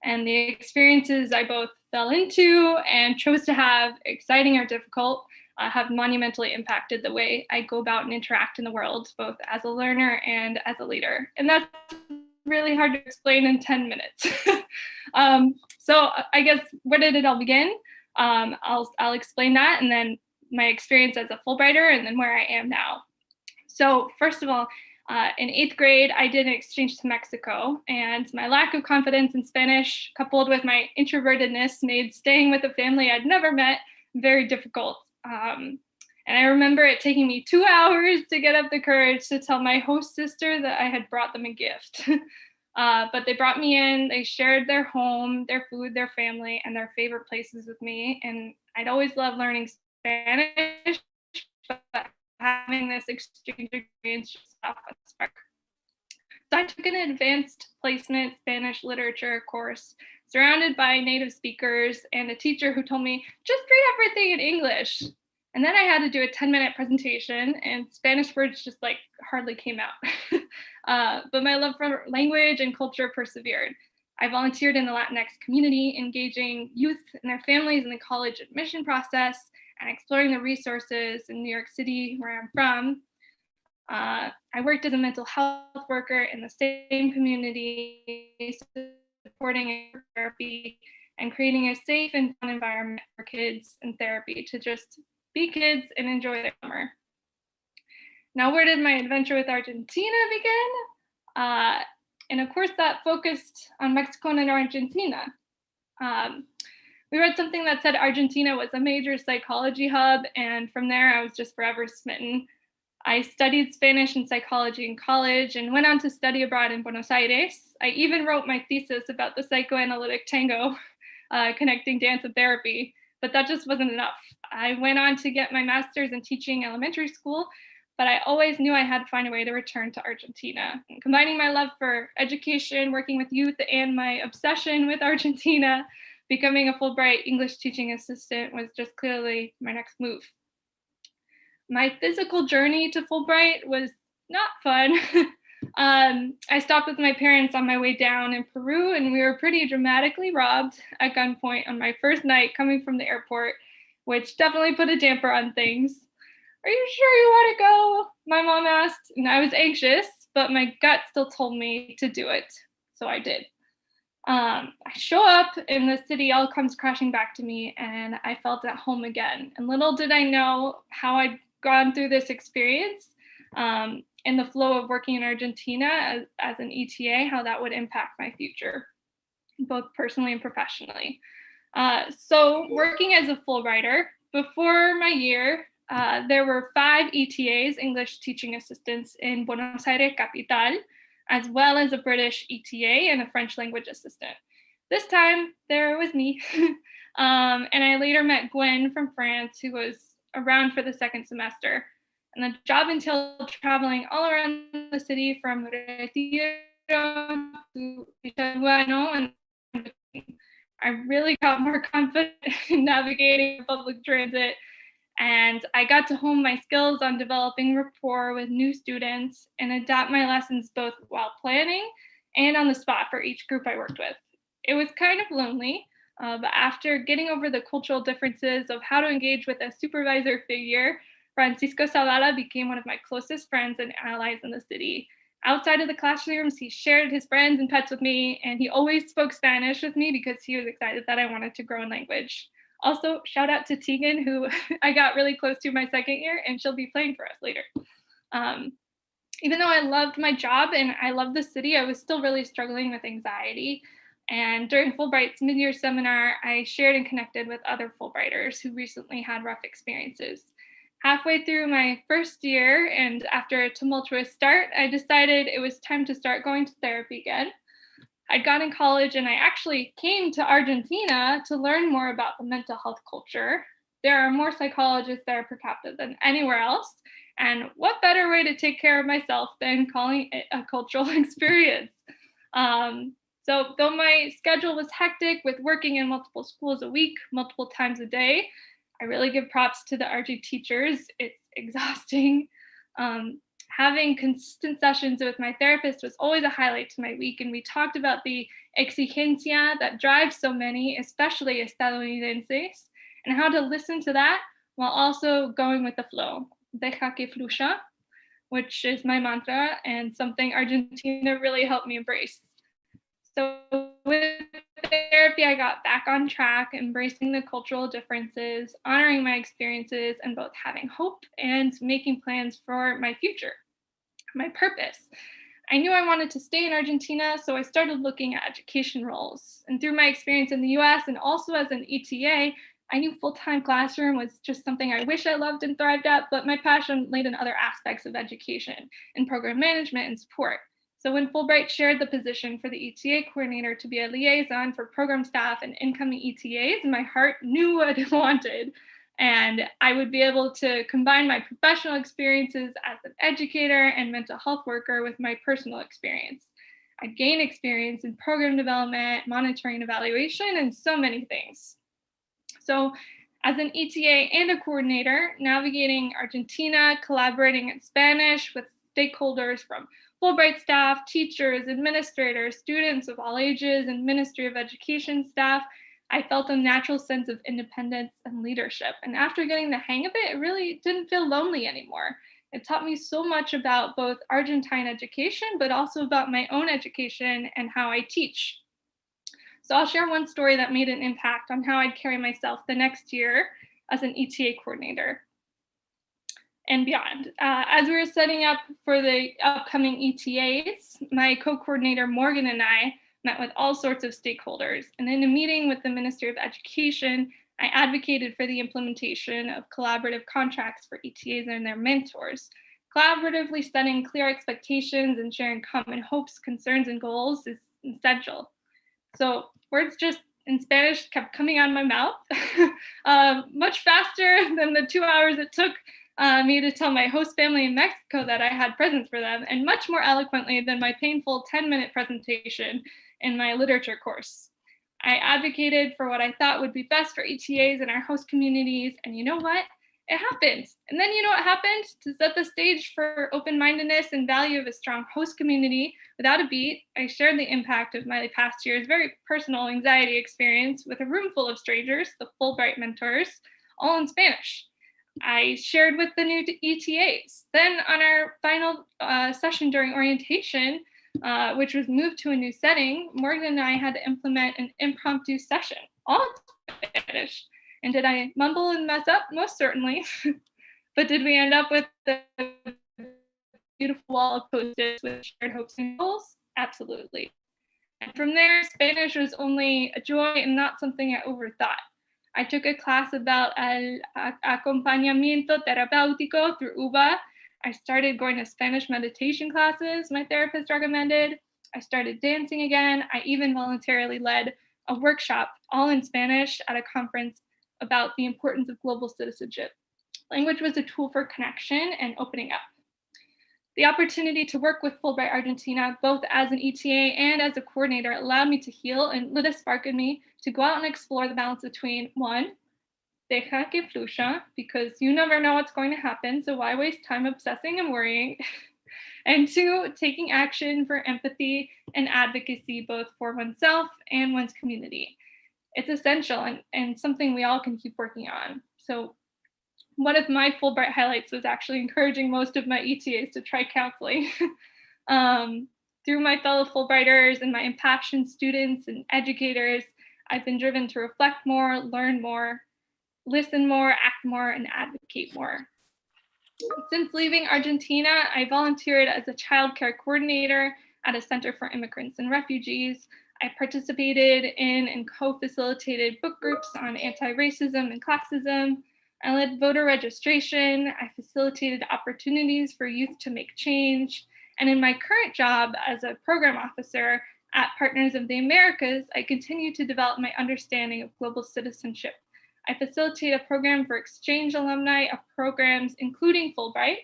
Speaker 11: And the experiences I both fell into and chose to have, exciting or difficult, have monumentally impacted the way I go about and interact in the world, both as a learner and as a leader. And that's really hard to explain in 10 minutes. So I guess, where did it all begin? I'll explain that, and then my experience as a Fulbrighter, and then where I am now. So first of all, in 8th grade, I did an exchange to Mexico, and my lack of confidence in Spanish, coupled with my introvertedness, made staying with a family I'd never met very difficult. And I remember it taking me 2 hours to get up the courage to tell my host sister that I had brought them a gift. But they brought me in, they shared their home, their food, their family, and their favorite places with me. And I'd always loved learning Spanish, but having this exchange experience just off a spark. So I took an advanced placement Spanish literature course surrounded by native speakers and a teacher who told me, just read everything in English. And then I had to do a 10-minute presentation, and Spanish words just hardly came out. But my love for language and culture persevered. I volunteered in the Latinx community, engaging youth and their families in the college admission process and exploring the resources in New York City, where I'm from. I worked as a mental health worker in the same community, supporting therapy and creating a safe and fun environment for kids in therapy to just be kids and enjoy their summer. Now, where did my adventure with Argentina begin? And of course, that focused on Mexico and Argentina. We read something that said Argentina was a major psychology hub, and from there, I was just forever smitten. I studied Spanish and psychology in college and went on to study abroad in Buenos Aires. I even wrote my thesis about the psychoanalytic tango, connecting dance and therapy, but that just wasn't enough. I went on to get my master's in teaching elementary school, but I always knew I had to find a way to return to Argentina. And combining my love for education, working with youth, and my obsession with Argentina, becoming a Fulbright English teaching assistant was just clearly my next move. My physical journey to Fulbright was not fun. I stopped with my parents on my way down in Peru, and we were pretty dramatically robbed at gunpoint on my first night coming from the airport, which definitely put a damper on things. Are you sure you want to go? My mom asked, and I was anxious, but my gut still told me to do it. So I did. I show up and the city all comes crashing back to me, and I felt at home again. And little did I know how I'd gone through this experience and the flow of working in Argentina as an ETA, how that would impact my future, both personally and professionally. So working as a Fulbrighter, before my year, there were 5 ETAs, English teaching assistants, in Buenos Aires capital, as well as a British ETA and a French language assistant. This time, there was me. And I later met Gwen from France, who was around for the second semester. And the job entailed traveling all around the city from Retiro to Itaguano, and I really got more confident in navigating public transit. And I got to hone my skills on developing rapport with new students and adapt my lessons both while planning and on the spot for each group I worked with. It was kind of lonely, but after getting over the cultural differences of how to engage with a supervisor figure, Francisco Zavala became one of my closest friends and allies in the city. Outside of the classrooms, he shared his friends and pets with me, and he always spoke Spanish with me because he was excited that I wanted to grow in language. Also, shout out to Tegan, who I got really close to my second year, and she'll be playing for us later. Even though I loved my job and I loved the city, I was still really struggling with anxiety. And during Fulbright's mid-year seminar, I shared and connected with other Fulbrighters who recently had rough experiences. Halfway through my first year, and after a tumultuous start, I decided it was time to start going to therapy again. I'd gone in college and I actually came to Argentina to learn more about the mental health culture. There are more psychologists there per capita than anywhere else. And what better way to take care of myself than calling it a cultural experience? So though my schedule was hectic with working in multiple schools a week, multiple times a day, I really give props to the RG teachers. It's exhausting. Having consistent sessions with my therapist was always a highlight to my week, and we talked about the exigencia that drives so many, especially estadounidenses, and how to listen to that while also going with the flow. Deja que fluya, which is my mantra and something Argentina really helped me embrace. So with therapy, I got back on track, embracing the cultural differences, honoring my experiences, and both having hope and making plans for my future, my purpose. I knew I wanted to stay in Argentina, so I started looking at education roles. And through my experience in the US and also as an ETA, I knew full-time classroom was just something I wish I loved and thrived at, but my passion laid in other aspects of education, in program management and support. So when Fulbright shared the position for the ETA coordinator to be a liaison for program staff and incoming ETAs, my heart knew what it wanted. And I would be able to combine my professional experiences as an educator and mental health worker with my personal experience. I'd gain experience in program development, monitoring, evaluation, and so many things. So as an ETA and a coordinator, navigating Argentina, collaborating in Spanish with stakeholders from Fulbright staff, teachers, administrators, students of all ages, and Ministry of Education staff, I felt a natural sense of independence and leadership. And after getting the hang of it, it really didn't feel lonely anymore. It taught me so much about both Argentine education, but also about my own education and how I teach. So I'll share one story that made an impact on how I'd carry myself the next year as an ETA coordinator and beyond. As we were setting up for the upcoming ETAs, my co-coordinator Morgan and I met with all sorts of stakeholders. And in a meeting with the Ministry of Education, I advocated for the implementation of collaborative contracts for ETAs and their mentors. Collaboratively setting clear expectations and sharing common hopes, concerns, and goals is essential. So words just in Spanish kept coming out of my mouth much faster than the 2 hours it took me to tell my host family in Mexico that I had presents for them, and much more eloquently than my painful 10-minute presentation in my literature course. I advocated for what I thought would be best for ETAs and our host communities, and you know what? It happened. And then you know what happened? To set the stage for open-mindedness and value of a strong host community, without a beat, I shared the impact of my past year's very personal anxiety experience with a room full of strangers, the Fulbright mentors, all in Spanish. I shared with the new ETAs. Then on our final session during orientation, which was moved to a new setting, Morgan and I had to implement an impromptu session, all in Spanish. And did I mumble and mess up? Most certainly. But did we end up with the beautiful wall of post-its with shared hopes and goals? Absolutely. And from there, Spanish was only a joy and not something I overthought. I took a class about el acompañamiento terapéutico through UBA. I started going to Spanish meditation classes my therapist recommended. I started dancing again. I even voluntarily led a workshop, all in Spanish, at a conference about the importance of global citizenship. Language was a tool for connection and opening up. The opportunity to work with Fulbright Argentina, both as an ETA and as a coordinator, allowed me to heal and lit a spark in me to go out and explore the balance between, one, deja que fluya, because you never know what's going to happen, so why waste time obsessing and worrying? And two, taking action for empathy and advocacy, both for oneself and one's community. It's essential and something we all can keep working on. So one of my Fulbright highlights was actually encouraging most of my ETAs to try counseling. Through my fellow Fulbrighters and my impassioned students and educators, I've been driven to reflect more, learn more, listen more, act more, and advocate more. Since leaving Argentina, I volunteered as a child care coordinator at a Center for Immigrants and Refugees. I participated in and co-facilitated book groups on anti-racism and classism. I led voter registration, I facilitated opportunities for youth to make change, and in my current job as a program officer at Partners of the Americas, I continue to develop my understanding of global citizenship. I facilitate a program for exchange alumni of programs including Fulbright.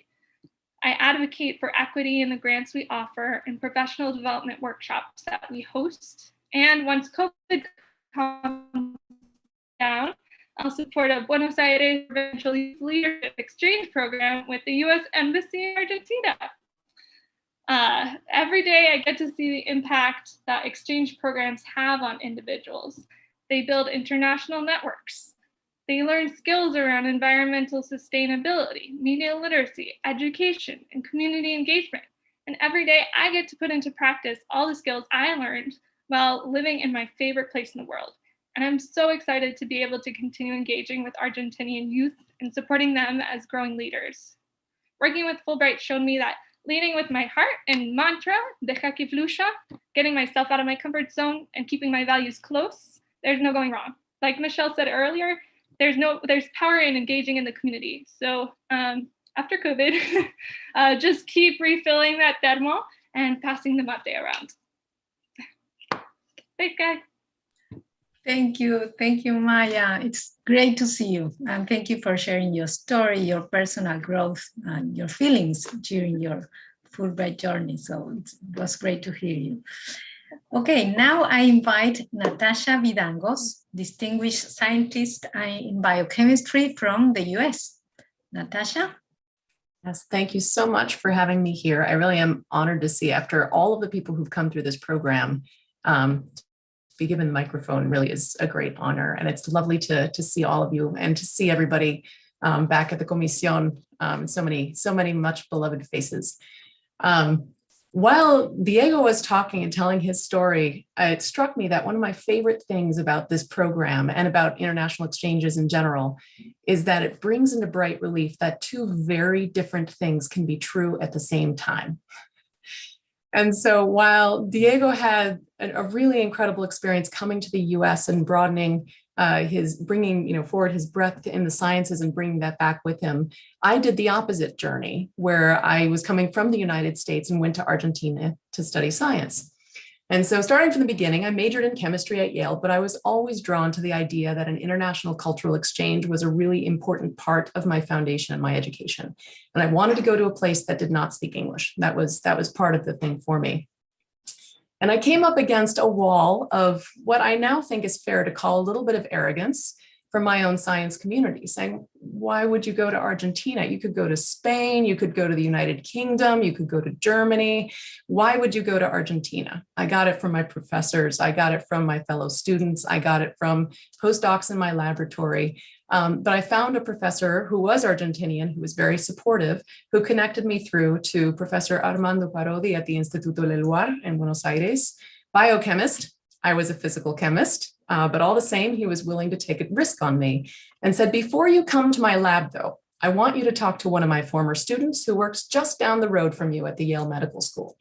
Speaker 11: I advocate for equity in the grants we offer and professional development workshops that we host. And once COVID comes down, I'll support a Buenos Aires Provincial Youth Leadership Exchange Program with the U.S. Embassy in Argentina. Every day I get to see the impact that exchange programs have on individuals. They build international networks. They learn skills around environmental sustainability, media literacy, education, and community engagement. And every day I get to put into practice all the skills I learned while living in my favorite place in the world. And I'm so excited to be able to continue engaging with Argentinian youth and supporting them as growing leaders. Working with Fulbright showed me that leading with my heart and mantra, deja que fluya, getting myself out of my comfort zone and keeping my values close, there's no going wrong. Like Michelle said earlier, there's power in engaging in the community. So after COVID, just keep refilling that termo and passing the mate around. Thanks, guys.
Speaker 1: Thank you, Maya. It's great to see you. And thank you for sharing your story, your personal growth, and your feelings during your Fulbright journey. So it was great to hear you. Okay, now I invite Natasha Vidangos, distinguished scientist in biochemistry from the US. Natasha?
Speaker 12: Yes, thank you so much for having me here. I really am honored to see, after all of the people who've come through this program, be given the microphone really is a great honor. And it's lovely to see all of you and to see everybody back at the Comisión, so many much beloved faces. While Diego was talking and telling his story, it struck me that one of my favorite things about this program and about international exchanges in general is that it brings into bright relief that two very different things can be true at the same time. And so while Diego had a really incredible experience coming to the US and broadening bringing forward his breadth in the sciences and bringing that back with him, I did the opposite journey, where I was coming from the United States and went to Argentina to study science. And so starting from the beginning, I majored in chemistry at Yale, but I was always drawn to the idea that an international cultural exchange was a really important part of my foundation and my education. And I wanted to go to a place that did not speak English. That was part of the thing for me. And I came up against a wall of what I now think is fair to call a little bit of arrogance from my own science community, saying, why would you go to Argentina? You could go to Spain, you could go to the United Kingdom, you could go to Germany. Why would you go to Argentina? I got it from my professors. I got it from my fellow students. I got it from postdocs in my laboratory. But I found a professor who was Argentinian, who was very supportive, who connected me through to Professor Armando Parodi at the Instituto Leluar in Buenos Aires, biochemist. I was a physical chemist, but all the same, he was willing to take a risk on me and said, before you come to my lab, though, I want you to talk to one of my former students who works just down the road from you at the Yale Medical School.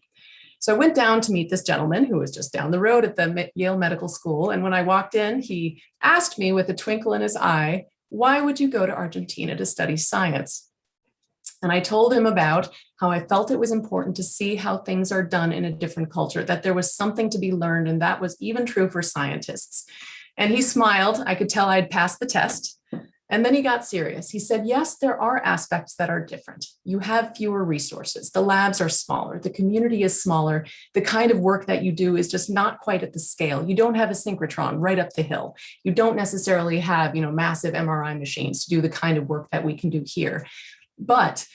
Speaker 12: So I went down to meet this gentleman who was just down the road at the Yale Medical School. And when I walked in, he asked me with a twinkle in his eye, why would you go to Argentina to study science? And I told him about how I felt it was important to see how things are done in a different culture, that there was something to be learned, and that was even true for scientists. And he smiled. I could tell I'd passed the test. And then he got serious. He said, yes, there are aspects that are different. You have fewer resources. The labs are smaller. The community is smaller. The kind of work that you do is just not quite at the scale. You don't have a synchrotron right up the hill. You don't necessarily have, massive MRI machines to do the kind of work that we can do here. But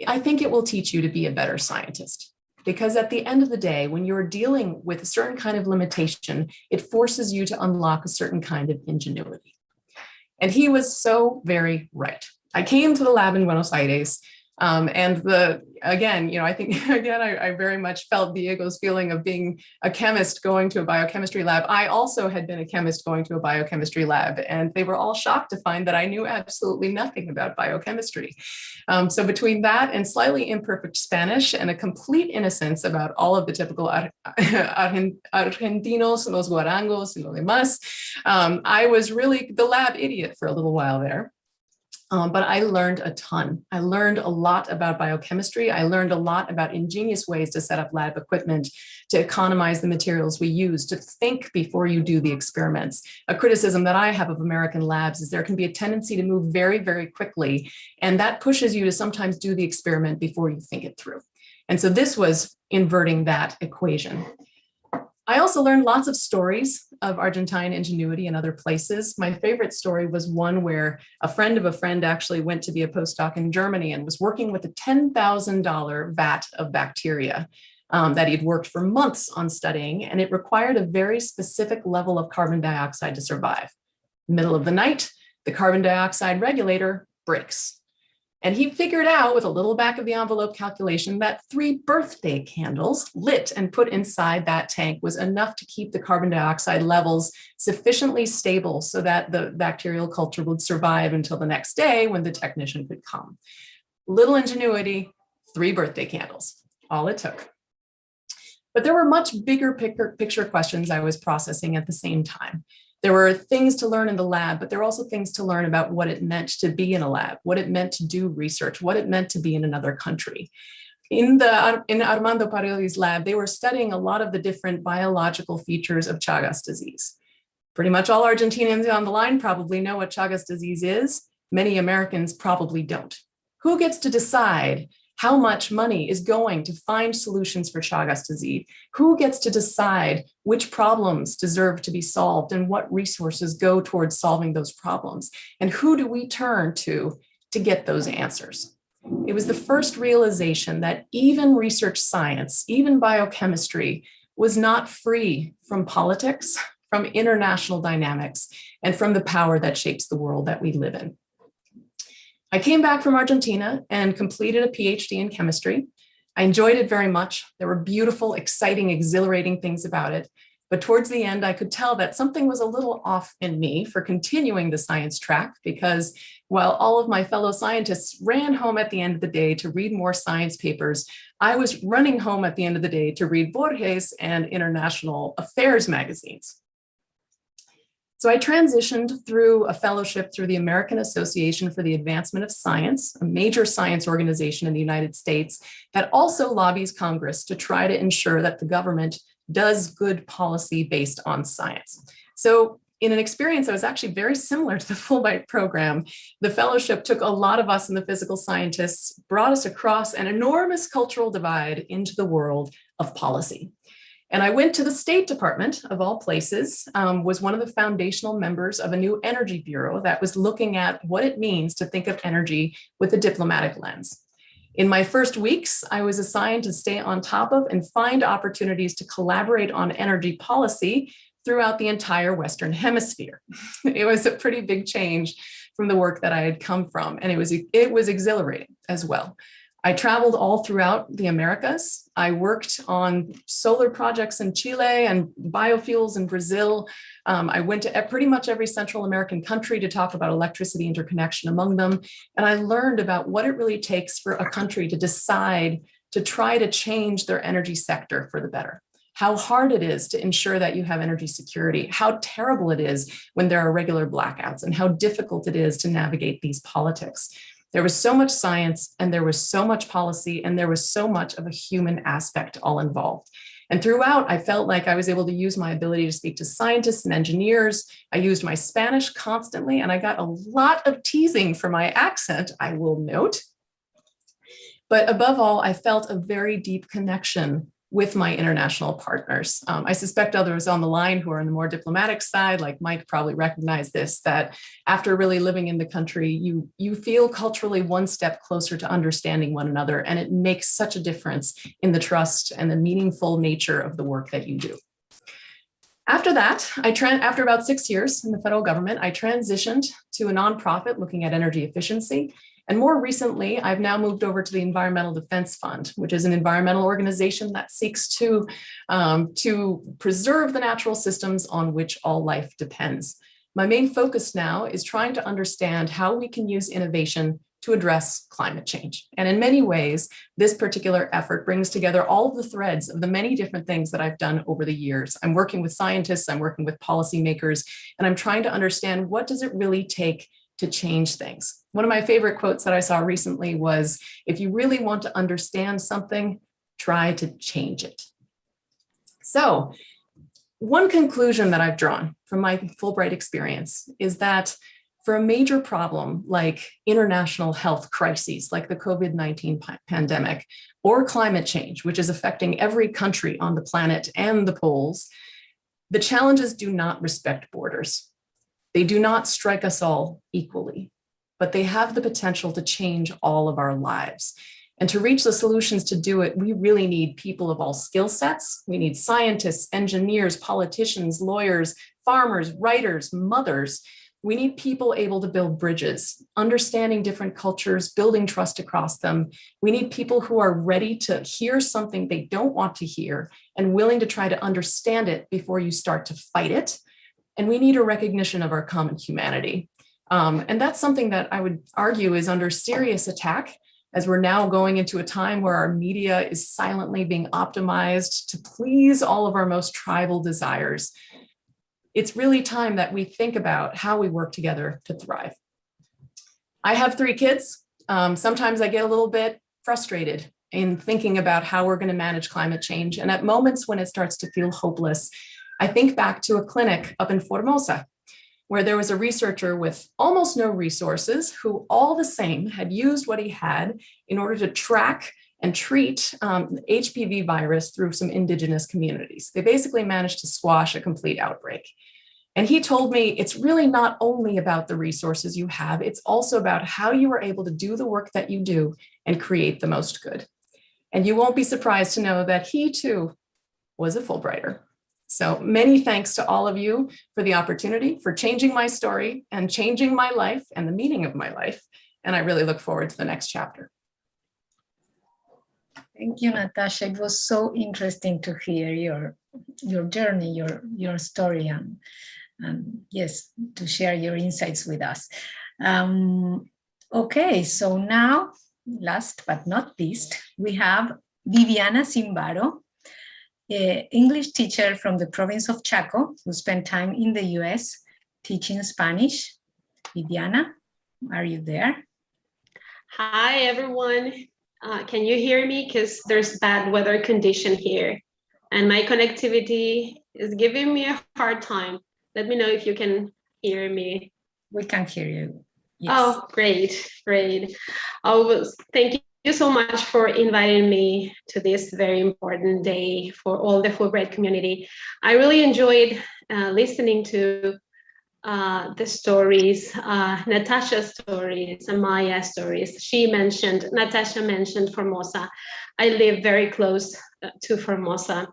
Speaker 12: I think it will teach you to be a better scientist. Because at the end of the day, when you're dealing with a certain kind of limitation, it forces you to unlock a certain kind of ingenuity. And he was so very right. I came to the lab in Buenos Aires, and I think, I very much felt Diego's feeling of being a chemist going to a biochemistry lab. I also had been a chemist going to a biochemistry lab, and they were all shocked to find that I knew absolutely nothing about biochemistry. So between that and slightly imperfect Spanish and a complete innocence about all of the typical Argentinos, los guarangos, y lo demás, I was really the lab idiot for a little while there. But I learned a ton. I learned a lot about biochemistry. I learned a lot about ingenious ways to set up lab equipment, to economize the materials we use, to think before you do the experiments. A criticism that I have of American labs is there can be a tendency to move very, very quickly, and that pushes you to sometimes do the experiment before you think it through. And so this was inverting that equation. I also learned lots of stories of Argentine ingenuity in other places. My favorite story was one where a friend of a friend actually went to be a postdoc in Germany and was working with a $10,000 vat of bacteria that he'd worked for months on studying, and it required a very specific level of carbon dioxide to survive. Middle of the night, the carbon dioxide regulator breaks. And he figured out with a little back of the envelope calculation that 3 birthday candles lit and put inside that tank was enough to keep the carbon dioxide levels sufficiently stable so that the bacterial culture would survive until the next day when the technician could come. Little ingenuity, 3 birthday candles, all it took. But there were much bigger picture questions I was processing at the same time. There were things to learn in the lab, but there were also things to learn about what it meant to be in a lab, what it meant to do research, what it meant to be in another country. In Armando Parodi's lab, they were studying a lot of the different biological features of Chagas disease. Pretty much all Argentinians on the line probably know what Chagas disease is. Many Americans probably don't. Who gets to decide how much money is going to find solutions for Chagas disease? Who gets to decide which problems deserve to be solved and what resources go towards solving those problems? And who do we turn to get those answers? It was the first realization that even research science, even biochemistry, was not free from politics, from international dynamics, and from the power that shapes the world that we live in. I came back from Argentina and completed a PhD in chemistry. I enjoyed it very much. There were beautiful, exciting, exhilarating things about it. But towards the end, I could tell that something was a little off in me for continuing the science track, because while all of my fellow scientists ran home at the end of the day to read more science papers, I was running home at the end of the day to read Borges and international affairs magazines. So I transitioned through a fellowship through the American Association for the Advancement of Science, a major science organization in the United States that also lobbies Congress to try to ensure that the government does good policy based on science. So in an experience that was actually very similar to the Fulbright program, the fellowship took a lot of us and the physical scientists, brought us across an enormous cultural divide into the world of policy. And I went to the State Department, of all places, was one of the foundational members of a new energy bureau that was looking at what it means to think of energy with a diplomatic lens. In my first weeks, I was assigned to stay on top of and find opportunities to collaborate on energy policy throughout the entire Western Hemisphere. It was a pretty big change from the work that I had come from, and it was exhilarating as well. I traveled all throughout the Americas. I worked on solar projects in Chile and biofuels in Brazil. I went to pretty much every Central American country to talk about electricity interconnection among them. And I learned about what it really takes for a country to decide to try to change their energy sector for the better. How hard it is to ensure that you have energy security, how terrible it is when there are regular blackouts, and how difficult it is to navigate these politics. There was so much science, and there was so much policy, and there was so much of a human aspect all involved. And throughout, I felt like I was able to use my ability to speak to scientists and engineers. I used my Spanish constantly, and I got a lot of teasing for my accent, I will note. But above all, I felt a very deep connection with my international partners. I suspect others on the line who are on the more diplomatic side, like Mike, probably recognize this, that after really living in the country, you feel culturally one step closer to understanding one another, and it makes such a difference in the trust and the meaningful nature of the work that you do. After that, after about 6 years in the federal government, I transitioned to a nonprofit looking at energy efficiency. And more recently, I've now moved over to the Environmental Defense Fund, which is an environmental organization that seeks to preserve the natural systems on which all life depends. My main focus now is trying to understand how we can use innovation to address climate change. And in many ways, this particular effort brings together all of the threads of the many different things that I've done over the years. I'm working with scientists, I'm working with policymakers, and I'm trying to understand what does it really take to change things. One of my favorite quotes that I saw recently was, if you really want to understand something, try to change it. So one conclusion that I've drawn from my Fulbright experience is that for a major problem like international health crises, like the COVID-19 pandemic, or climate change, which is affecting every country on the planet and the poles, the challenges do not respect borders. They do not strike us all equally, but they have the potential to change all of our lives. And to reach the solutions to do it, we really need people of all skill sets. We need scientists, engineers, politicians, lawyers, farmers, writers, mothers. We need people able to build bridges, understanding different cultures, building trust across them. We need people who are ready to hear something they don't want to hear and willing to try to understand it before you start to fight it. And we need a recognition of our common humanity. And that's something that I would argue is under serious attack, as we're now going into a time where our media is silently being optimized to please all of our most tribal desires. It's really time that we think about how we work together to thrive. I have 3 kids. Sometimes I get a little bit frustrated in thinking about how we're going to manage climate change. And at moments when it starts to feel hopeless, I think back to a clinic up in Formosa, where there was a researcher with almost no resources who all the same had used what he had in order to track and treat HPV virus through some indigenous communities. They basically managed to squash a complete outbreak. And he told me it's really not only about the resources you have, it's also about how you were able to do the work that you do and create the most good. And you won't be surprised to know that he too was a Fulbrighter. So many thanks to all of you for the opportunity, for changing my story and changing my life and the meaning of my life. And I really look forward to the next chapter.
Speaker 1: Thank you, Natasha. It was so interesting to hear your journey, your story, and yes, to share your insights with us. Okay, so now, last but not least, we have Viviana Zimbaro, an English teacher from the province of Chaco, who spent time in the US teaching Spanish. Viviana, are you there?
Speaker 13: Hi, everyone. Can you hear me? Because there's bad weather condition here and my connectivity is giving me a hard time. Let me know if you can hear me.
Speaker 1: We can hear you. Yes.
Speaker 13: Oh, great, great. Thank you so much for inviting me to this very important day for all the Fulbright community. I really enjoyed listening to the stories, Natasha's stories, and Maya's stories. Natasha mentioned Formosa. I live very close to Formosa.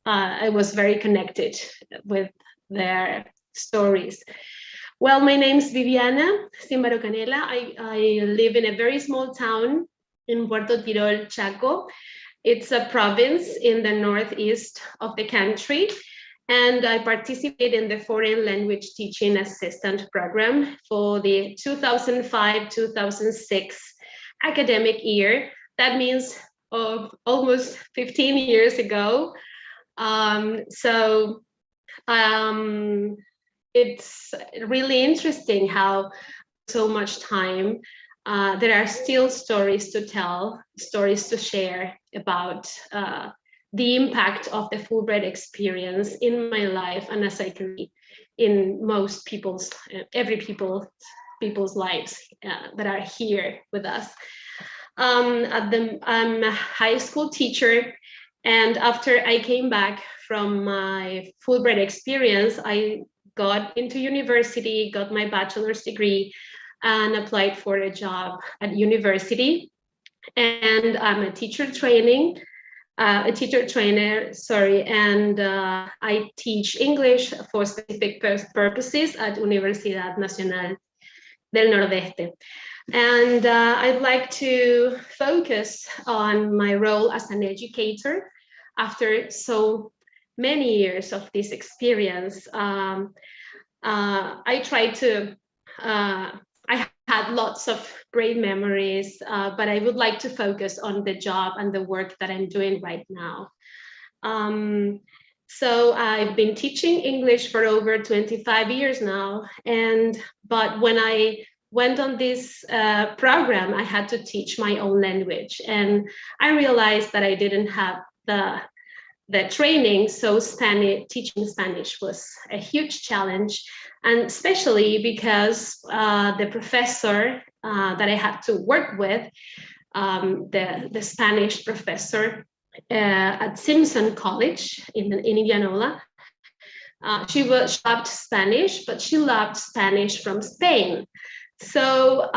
Speaker 13: I was very connected with their stories. Well, my name is Viviana Zimbaro Canela. I live in a very small town in Puerto Tirol, Chaco. It's a province in the northeast of the country. And I participate in the Foreign Language Teaching Assistant Program for the 2005-2006 academic year. That means almost 15 years ago. It's really interesting how so much time there are still stories to tell, stories to share about the impact of the Fulbright experience in my life, and as I can read in most people's lives that are here with us. I'm a high school teacher, and after I came back from my Fulbright experience, I got into university, got my bachelor's degree, and applied for a job at university. And I'm a teacher trainer, and I teach English for specific purposes at Universidad Nacional del Nordeste. And I'd like to focus on my role as an educator after so many years of this experience. I had lots of great memories, but I would like to focus on the job and the work that I'm doing right now. So I've been teaching English for over 25 years now. But when I went on this program, I had to teach my own language. And I realized that I didn't have the training, so teaching Spanish was a huge challenge, and especially because the professor that I had to work with, the Spanish professor at Simpson College in Indianola, she loved Spanish, but she loved Spanish from Spain. So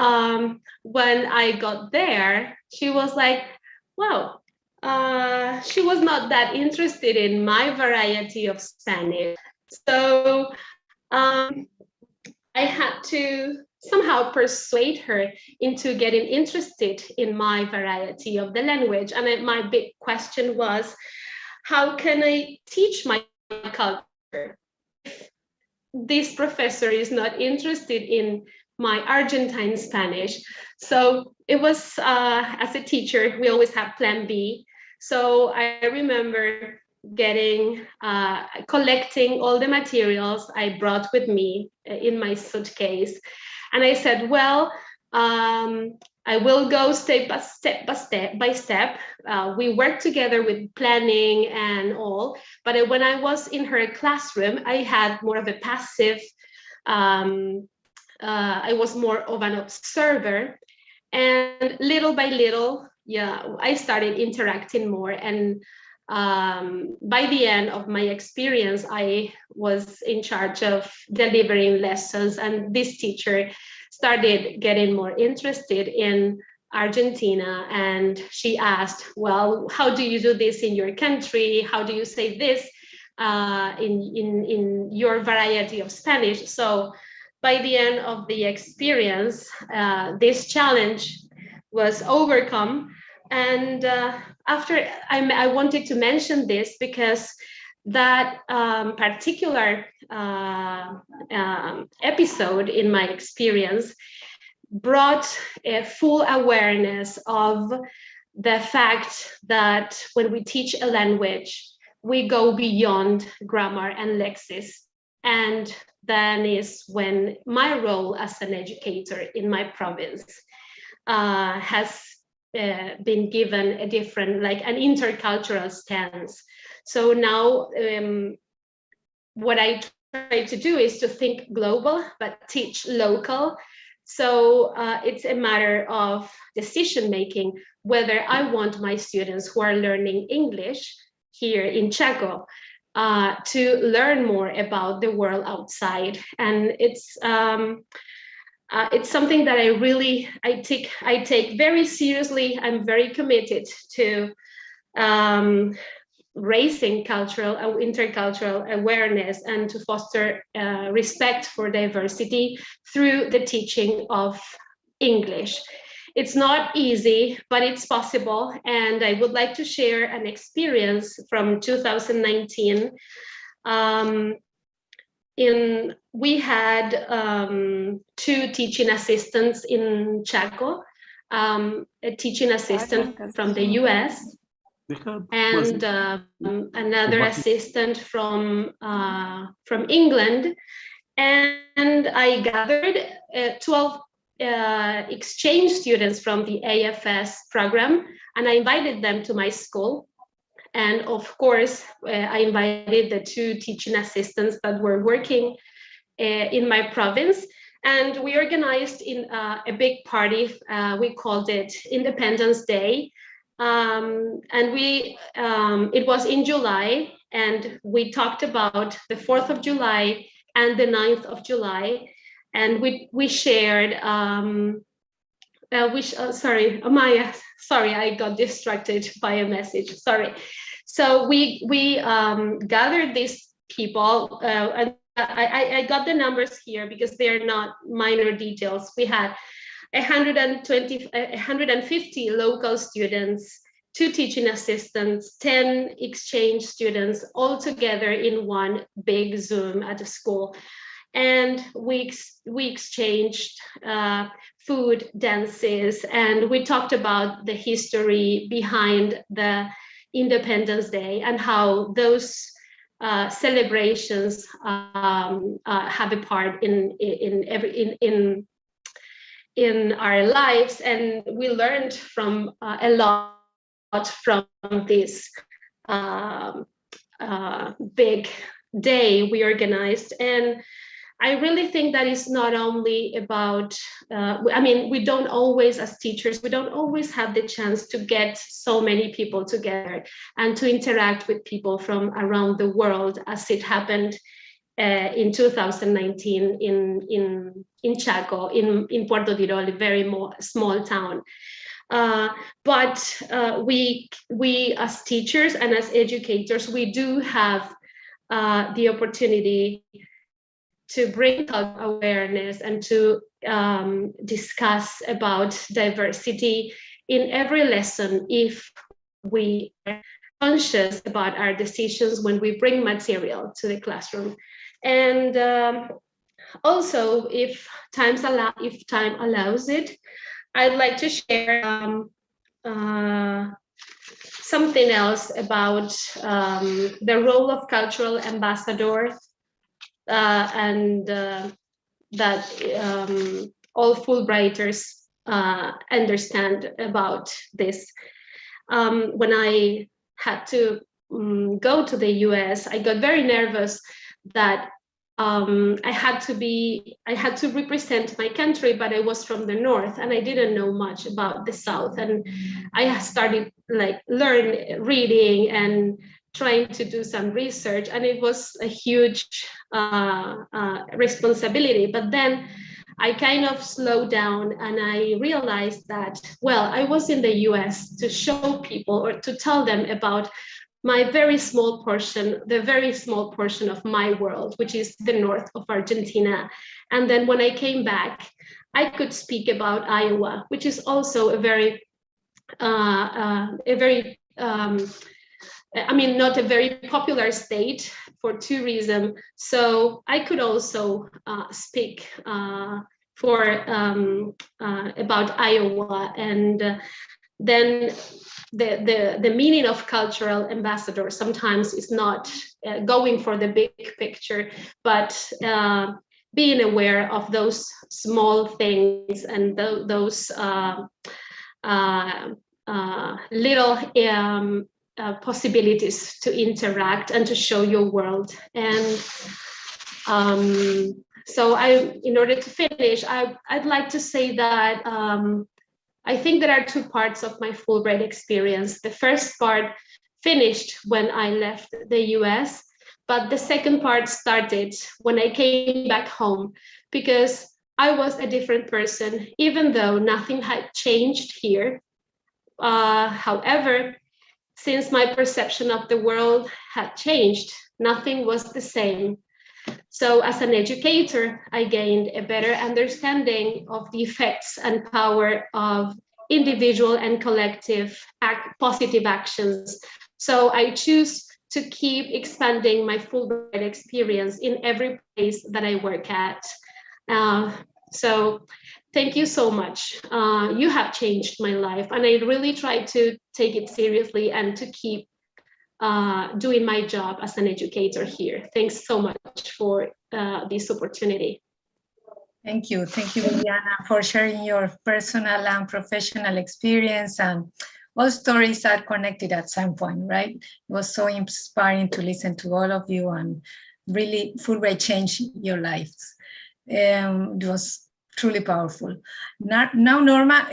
Speaker 13: when I got there, she was like, wow, she was not that interested in my variety of Spanish. So I had to somehow persuade her into getting interested in my variety of the language. And my big question was, how can I teach my culture if this professor is not interested in my Argentine Spanish? So it was, as a teacher, we always have plan B. So I remember collecting all the materials I brought with me in my suitcase. And I said, well, I will go step by step. We worked together with planning and all, but when I was in her classroom, I had more of a passive, I was more of an observer, and little by little, I started interacting more. And by the end of my experience, I was in charge of delivering lessons, and this teacher started getting more interested in Argentina, and she asked, well, how do you do this in your country? How do you say this in your variety of Spanish? So by the end of the experience, this challenge was overcome. And after, I wanted to mention this because that particular episode in my experience brought a full awareness of the fact that when we teach a language, we go beyond grammar and lexis. And then is when my role as an educator in my province has been given a different, like an intercultural stance. So now what I try to do is to think global, but teach local. So it's a matter of decision-making, whether I want my students who are learning English here in Chaco to learn more about the world outside. And it's something that I take very seriously. I'm very committed to raising cultural and intercultural awareness and to foster respect for diversity through the teaching of English. It's not easy, but it's possible. And I would like to share an experience from 2019. We had 2 teaching assistants in Chaco, a teaching assistant from the US, and another assistant from England. And I gathered 12 exchange students from the AFS program, and I invited them to my school. And of course, I invited the 2 teaching assistants that were working in my province. And we organized in a big party. We called it Independence Day. And it was in July, and we talked about the 4th of July and the 9th of July. And we shared, sorry, Amaya, sorry, I got distracted by a message, sorry. So we gathered these people, and I got the numbers here because they're not minor details. We had 150 local students, 2 teaching assistants, 10 exchange students, all together in one big Zoom at a school. And we exchanged food, dances, and we talked about the history behind the Independence Day and how those celebrations have a part in our lives, and we learned from a lot from this big day we organized. And I really think that is not only about, we don't always, as teachers, we don't always have the chance to get so many people together and to interact with people from around the world, as it happened in 2019 in Chaco, in Puerto Tirol, a very small town. But we as teachers and as educators, we do have the opportunity to bring awareness and to discuss about diversity in every lesson if we are conscious about our decisions when we bring material to the classroom. And also, if time allows it, I'd like to share something else about the role of cultural ambassador, and that all Fulbrighters understand about this. When I had to go to the US, I got very nervous that I had to represent my country, but I was from the North and I didn't know much about the South. And I started reading and trying to do some research, and it was a huge responsibility. But then I kind of slowed down and I realized that, well, I was in the US to show people or to tell them about my very small portion, the very small portion of my world, which is the north of Argentina. And then when I came back, I could speak about Iowa, which is also a very, not a very popular state for two reasons. So I could also speak about Iowa. And then the meaning of cultural ambassador sometimes is not going for the big picture, but being aware of those small things and those little possibilities to interact and to show your world. And so in order to finish, I'd like to say that I think there are two parts of my Fulbright experience. The first part finished when I left the US, but the second part started when I came back home, because I was a different person, even though nothing had changed here. However, since my perception of the world had changed, nothing was the same. So as an educator, I gained a better understanding of the effects and power of individual and collective positive actions. So I choose to keep expanding my Fulbright experience in every place that I work at. So thank you so much. You have changed my life, and I really try to take it seriously and to keep doing my job as an educator here. Thanks so much for this opportunity.
Speaker 1: Thank you, Viviana, for sharing your personal and professional experience, and all stories are connected at some point, right? It was so inspiring to listen to all of you, and really Fulbright changed your lives. It was truly powerful. Now Norma,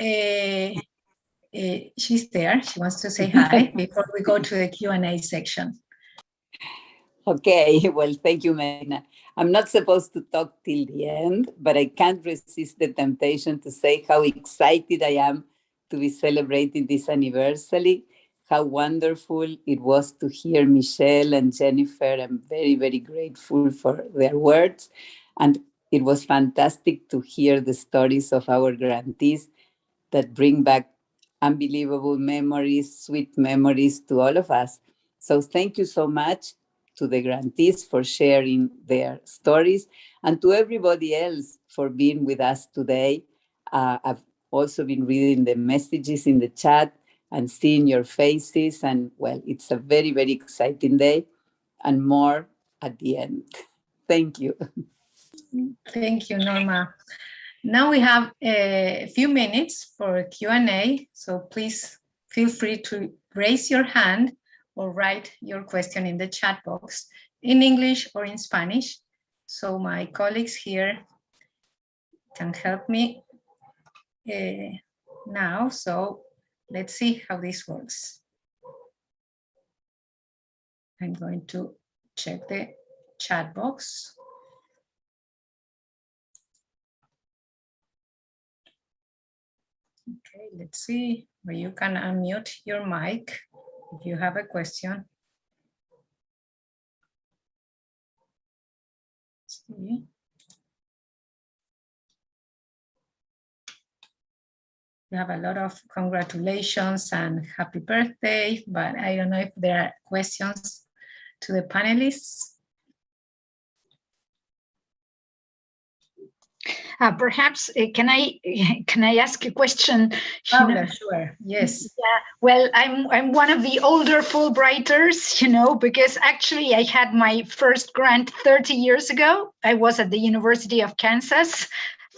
Speaker 1: she's there. She wants to say hi before we go to the Q&A section.
Speaker 2: Okay, well, thank you, Melina. I'm not supposed to talk till the end, but I can't resist the temptation to say how excited I am to be celebrating this anniversary, how wonderful it was to hear Michelle and Jennifer. I'm very, very grateful for their words. And it was fantastic to hear the stories of our grantees that bring back unbelievable memories, sweet memories to all of us. So thank you so much to the grantees for sharing their stories, and to everybody else for being with us today. I've also been reading the messages in the chat and seeing your faces, and well, it's a very, very exciting day. and more at the end. Thank you.
Speaker 1: Thank you, Norma. Now we have a few minutes for Q&A, so please feel free to raise your hand or write your question in the chat box in English or in Spanish. So my colleagues here can help me now. So let's see how this works. I'm going to check the chat box. Okay, let's see, where you can unmute your mic if you have a question. Let's see. We have a lot of congratulations and happy birthday, but I don't know if there are questions to the panelists.
Speaker 14: Perhaps can I ask a question?
Speaker 1: Paula, sure. Yes.
Speaker 14: Yeah. Well, I'm one of the older Fulbrighters, because actually I had my first grant 30 years ago. I was at the University of Kansas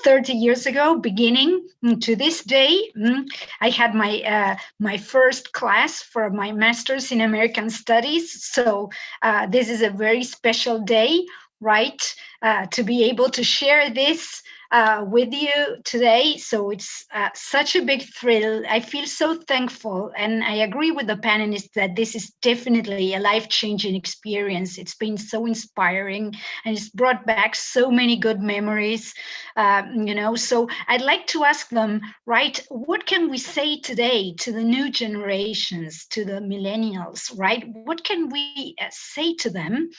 Speaker 14: 30 years ago, beginning to this day. I had my first class for my master's in American Studies. So this is a very special day, right? To be able to share this with you today. So it's such a big thrill. I feel so thankful. And I agree with the panelists that this is definitely a life-changing experience. It's been so inspiring and it's brought back so many good memories, So I'd like to ask them, right, what can we say today to the new generations, to the millennials, right? What can we say to them?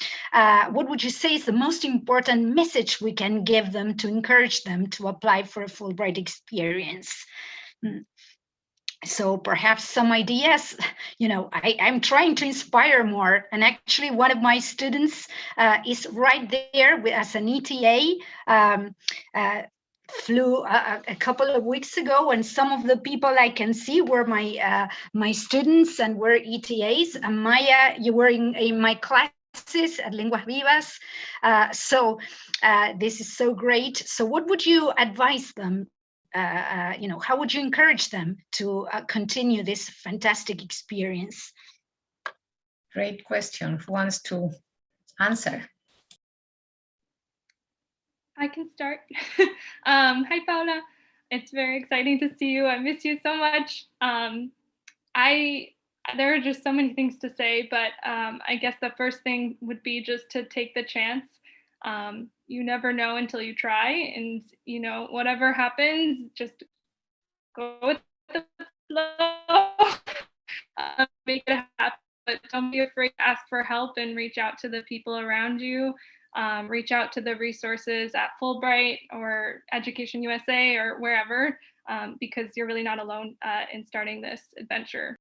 Speaker 14: What would you say is the most important message we can give them to encourage them to apply for a Fulbright experience? So perhaps some ideas, I'm trying to inspire more. And actually one of my students is right there as an ETA, flew a couple of weeks ago, and some of the people I can see were my students and were ETAs. And Maya, you were in my classes at Lenguas Vivas. So this is so great. So what would you advise them? How would you encourage them to continue this fantastic experience?
Speaker 1: Great question. Who wants to answer?
Speaker 11: I can start. Hi, Paula. It's very exciting to see you. I miss you so much. There are just so many things to say, but I guess the first thing would be just to take the chance. You never know until you try, and whatever happens, just go with the flow. Make it happen, but don't be afraid to ask for help and reach out to the people around you. Reach out to the resources at Fulbright or Education USA or wherever, because you're really not alone in starting this adventure.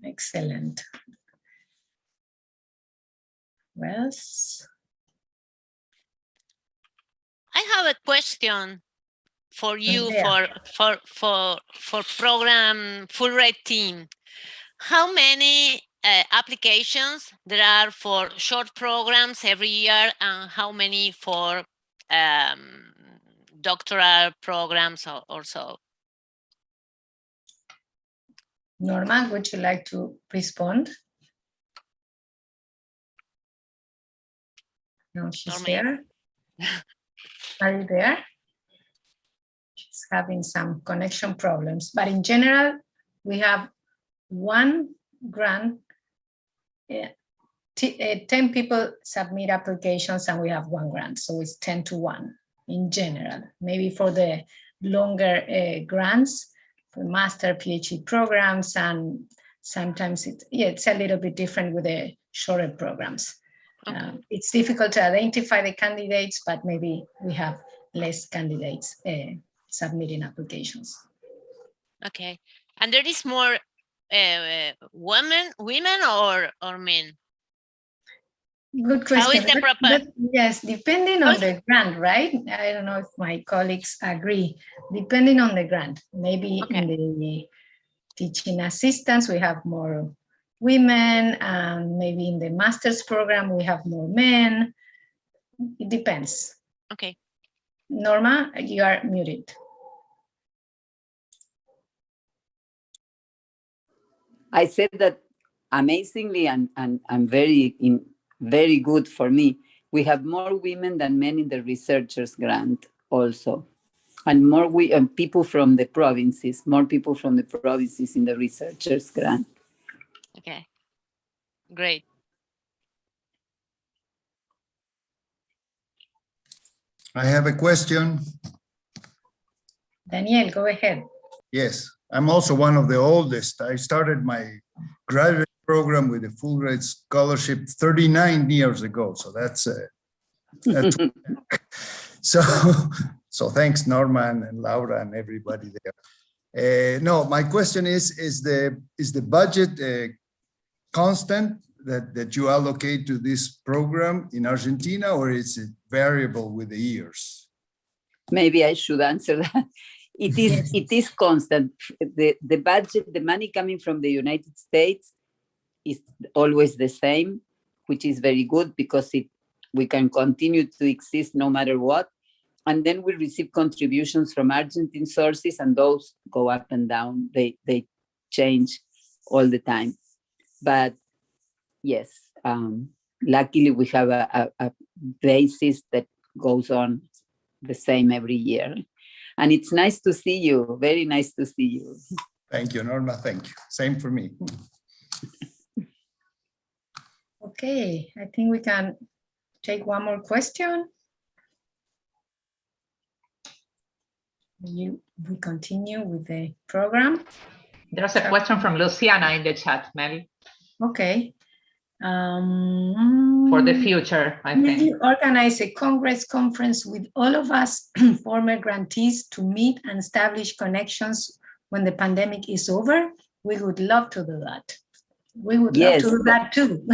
Speaker 1: Excellent. Well,
Speaker 10: I have a question for you, for program Fulbright team. How many applications there are for short programs every year, and how many for doctoral programs or so?
Speaker 1: Norma, would you like to respond? No, she's there. Are you there? She's having some connection problems, but in general, we have one grant, 10 people submit applications and we have one grant, so it's 10-1 in general. Maybe for the longer grants, for master PhD programs, and sometimes it's a little bit different with the shorter programs. Okay. It's difficult to identify the candidates, but maybe we have less candidates submitting applications.
Speaker 10: Okay, and there is more women or men?
Speaker 1: Good question.
Speaker 10: How is the proper?
Speaker 1: Yes, depending on the grant, right? I don't know if my colleagues agree. Depending on the grant, maybe in the teaching assistants, we have more women, and maybe in the master's program, we have more men. It depends.
Speaker 10: Okay.
Speaker 1: Norma, you are muted.
Speaker 2: I said that amazingly and very good for me. We have more women than men in the researchers grant also. And more people from the provinces, more people from the provinces in the researchers grant.
Speaker 10: Okay, great.
Speaker 15: I have a question.
Speaker 1: Daniel, go ahead.
Speaker 15: Yes, I'm also one of the oldest. I started my graduate program with a Fulbright scholarship 39 years ago. So that's so thanks Norma and Laura and everybody there. No, my question is the budget constant that you allocate to this program in Argentina, or is it variable with the years?
Speaker 2: Maybe I should answer that. It is constant. The budget, the money coming from the United States is always the same, which is very good because we can continue to exist no matter what. And then we receive contributions from Argentine sources, and those go up and down. They change all the time. But yes, luckily we have a basis that goes on the same every year. And it's nice to see you. Very nice to see you.
Speaker 15: Thank you, Norma. Thank you. Same for me.
Speaker 1: Okay, I think we can take one more question. We continue with the program.
Speaker 4: There's a question from Luciana in the chat, Mel.
Speaker 1: Okay.
Speaker 4: For the future, I think.
Speaker 1: Will you organize a Congress conference with all of us former grantees to meet and establish connections when the pandemic is over? We would love to do that. We would love to do that too.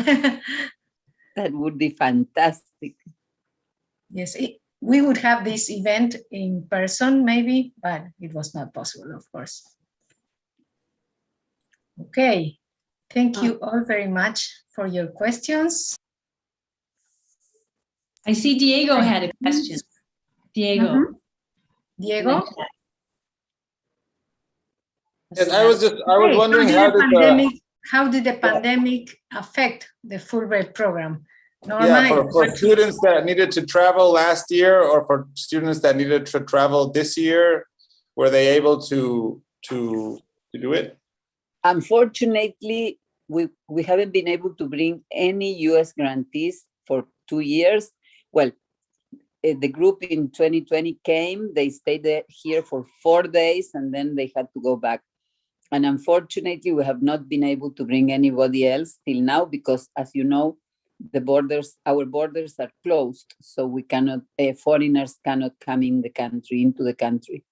Speaker 2: That would be fantastic.
Speaker 1: Yes, we would have this event in person maybe, but it was not possible, of course. Okay, thank you all very much for your questions.
Speaker 8: I see Diego had a question. Diego.
Speaker 1: Diego?
Speaker 9: Yes, I was wondering
Speaker 1: how did the pandemic affect the Fulbright program? Norma,
Speaker 9: yeah, for students that needed to travel last year, or for students that needed to travel this year, were they able to do it?
Speaker 2: Unfortunately, we haven't been able to bring any US grantees for 2 years. Well, the group in 2020 came, they stayed here for 4 days, and then they had to go back. And unfortunately, we have not been able to bring anybody else till now because, as you know, our borders are closed, so we cannot, foreigners cannot come into the country.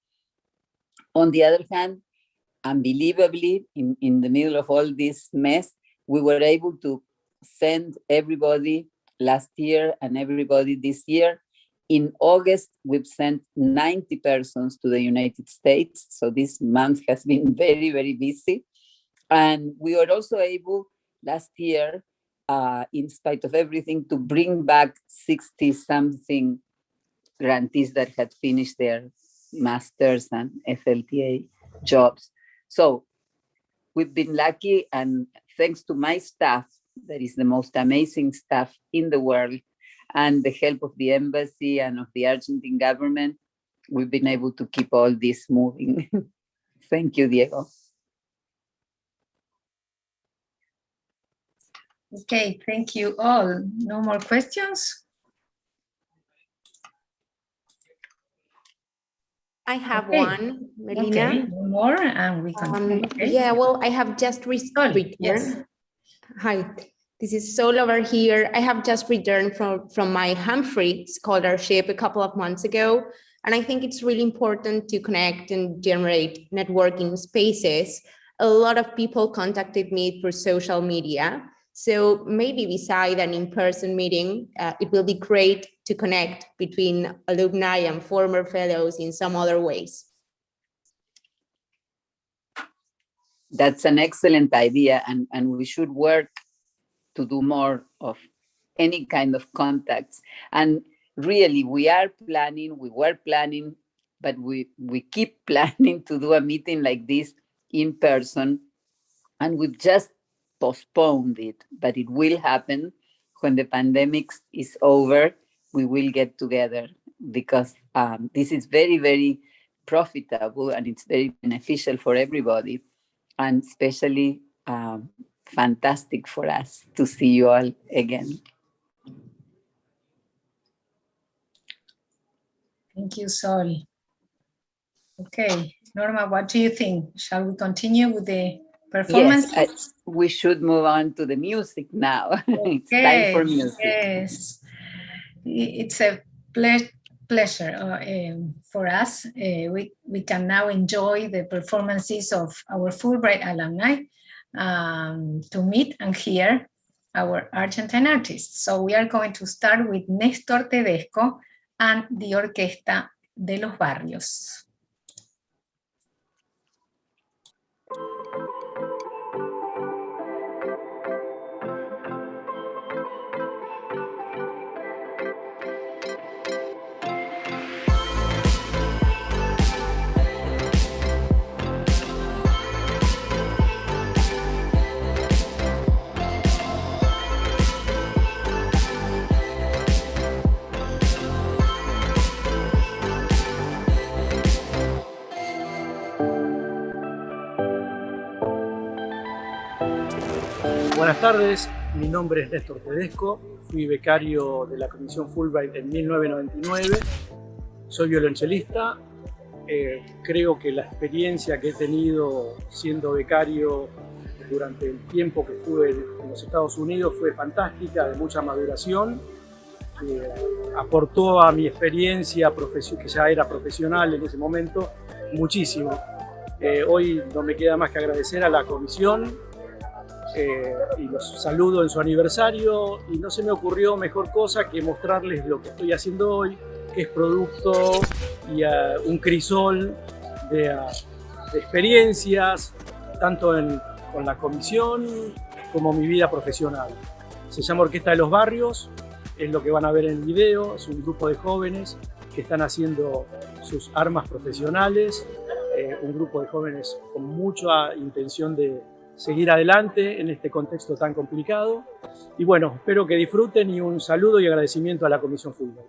Speaker 2: On the other hand, unbelievably, in the middle of all this mess, we were able to send everybody last year and everybody this year. In August, we've sent 90 persons to the United States. So this month has been very, very busy. And we were also able last year, in spite of everything, to bring back 60-something grantees that had finished their masters and FLTA jobs. So we've been lucky, and thanks to my staff, that is the most amazing staff in the world, and the help of the embassy and of the Argentine government, we've been able to keep all this moving. Thank you, Diego.
Speaker 1: Okay, thank you all. No more questions?
Speaker 16: I have one, Melina.
Speaker 1: Okay, one more and we continue. Okay.
Speaker 16: Yeah, well, I have just returned.
Speaker 1: Yes.
Speaker 16: Hi, this is Sol over here. I have just returned from my Humphrey scholarship a couple of months ago. And I think it's really important to connect and generate networking spaces. A lot of people contacted me through social media. So maybe beside an in-person meeting, it will be great to connect between alumni and former fellows in some other ways.
Speaker 2: That's an excellent idea, and we should work to do more of any kind of contacts. And really, we were planning, but we keep planning to do a meeting like this in person, and we've just postponed it, but it will happen. When the pandemic is over, we will get together, because this is very, very profitable, and it's very beneficial for everybody, and especially fantastic for us to see you all again.
Speaker 1: Thank you, Sol. Okay, Norma, what do you think? Shall we continue with the performance?
Speaker 2: Yes, we should move on to the music now. It's time for music.
Speaker 1: Yes, it's a pleasure for us. We can now enjoy the performances of our Fulbright alumni to meet and hear our Argentine artists. So we are going to start with Néstor Tedesco and the Orquesta de los Barrios.
Speaker 17: Buenas tardes, mi nombre es Néstor Tedesco, fui becario de la Comisión Fulbright en 1999, soy violonchelista. Creo que la experiencia que he tenido siendo becario durante el tiempo que estuve en los Estados Unidos fue fantástica, de mucha maduración. Aportó a mi experiencia, que ya era profesional en ese momento, muchísimo. Hoy no me queda más que agradecer a la comisión y los saludo en su aniversario, y no se me ocurrió mejor cosa que mostrarles lo que estoy haciendo hoy, que es producto y un crisol de experiencias, tanto con la comisión como mi vida profesional. Se llama Orquesta de los Barrios, es lo que van a ver en el video, es un grupo de jóvenes que están haciendo sus armas profesionales, un grupo de jóvenes con mucha intención de seguir adelante en este contexto tan complicado. Y bueno, espero que disfruten, y un saludo y agradecimiento a la Comisión Fulbright.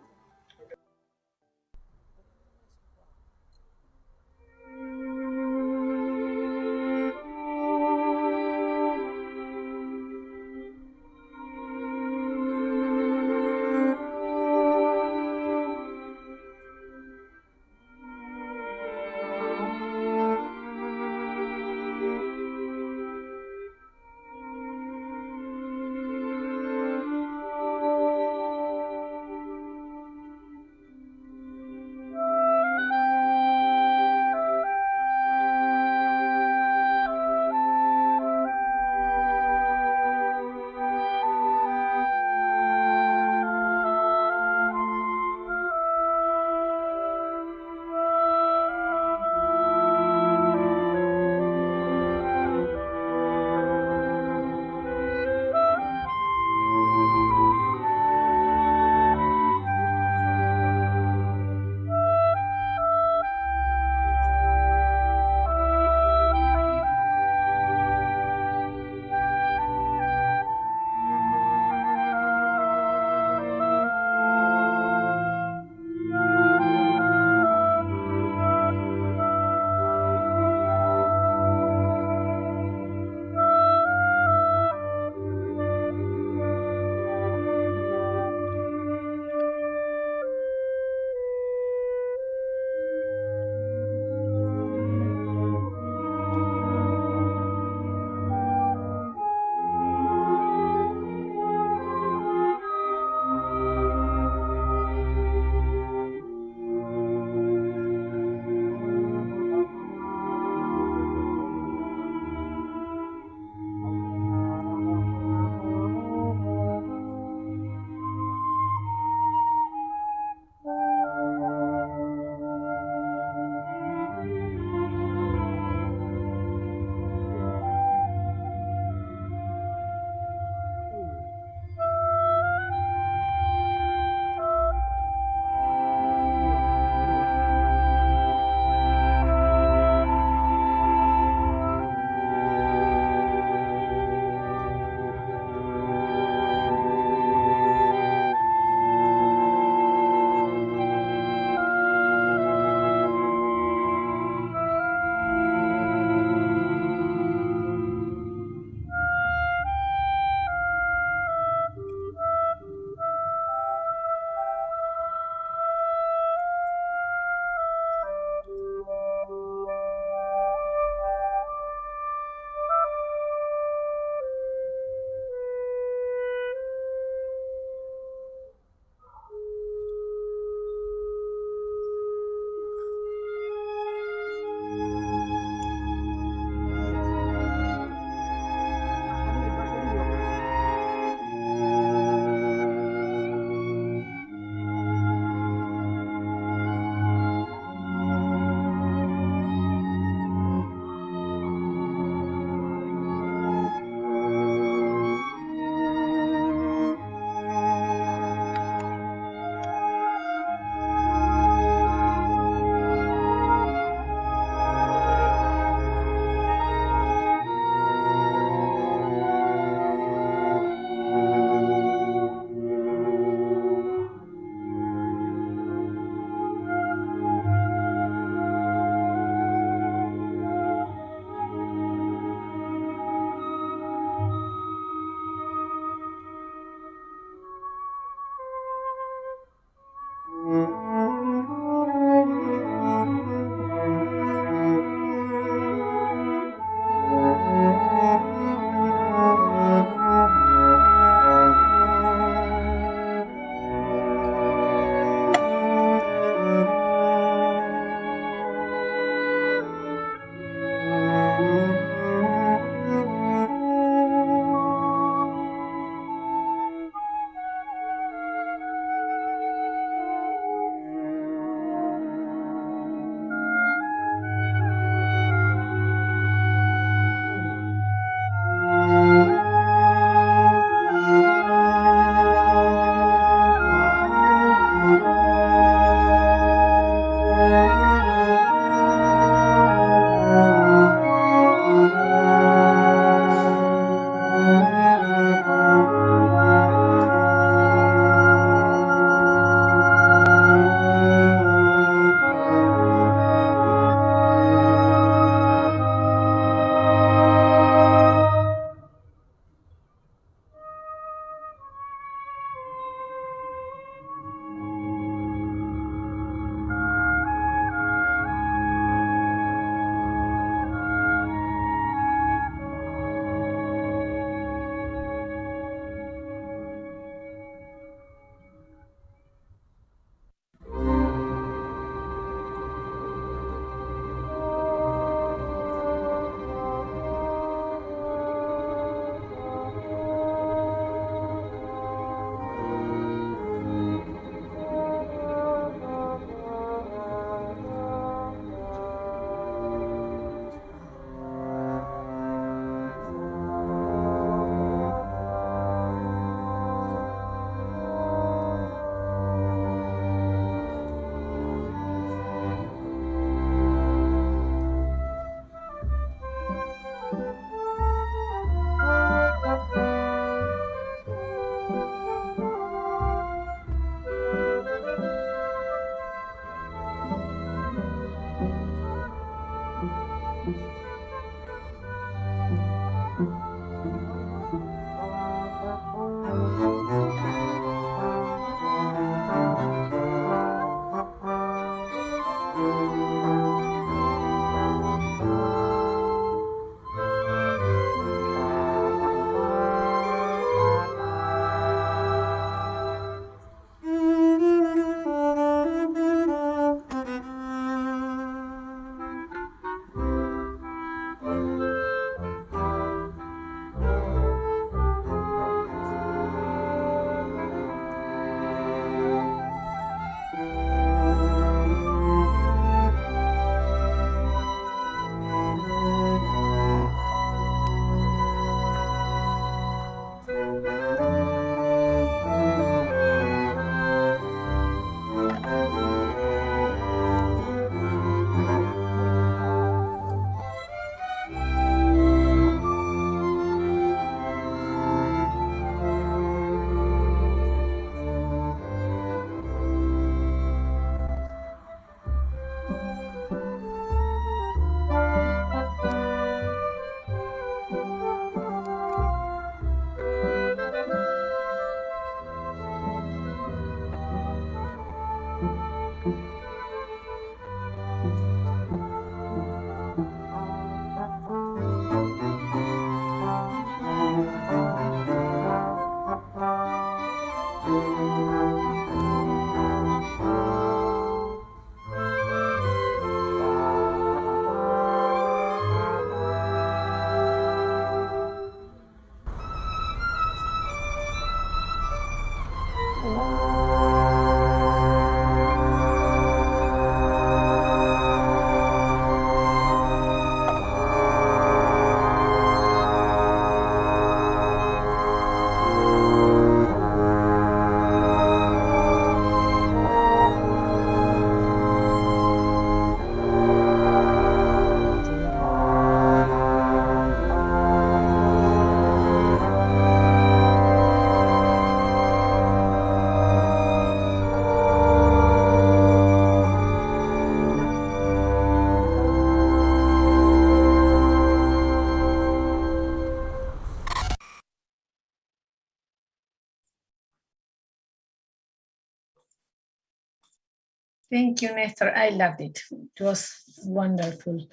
Speaker 1: Thank you, Nestor. I loved it. It was wonderful.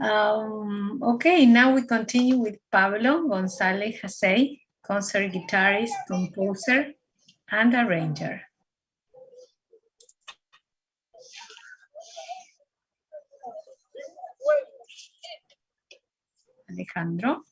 Speaker 1: Okay, now we continue with Pablo González Jacey, concert guitarist, composer, and arranger. Alejandro.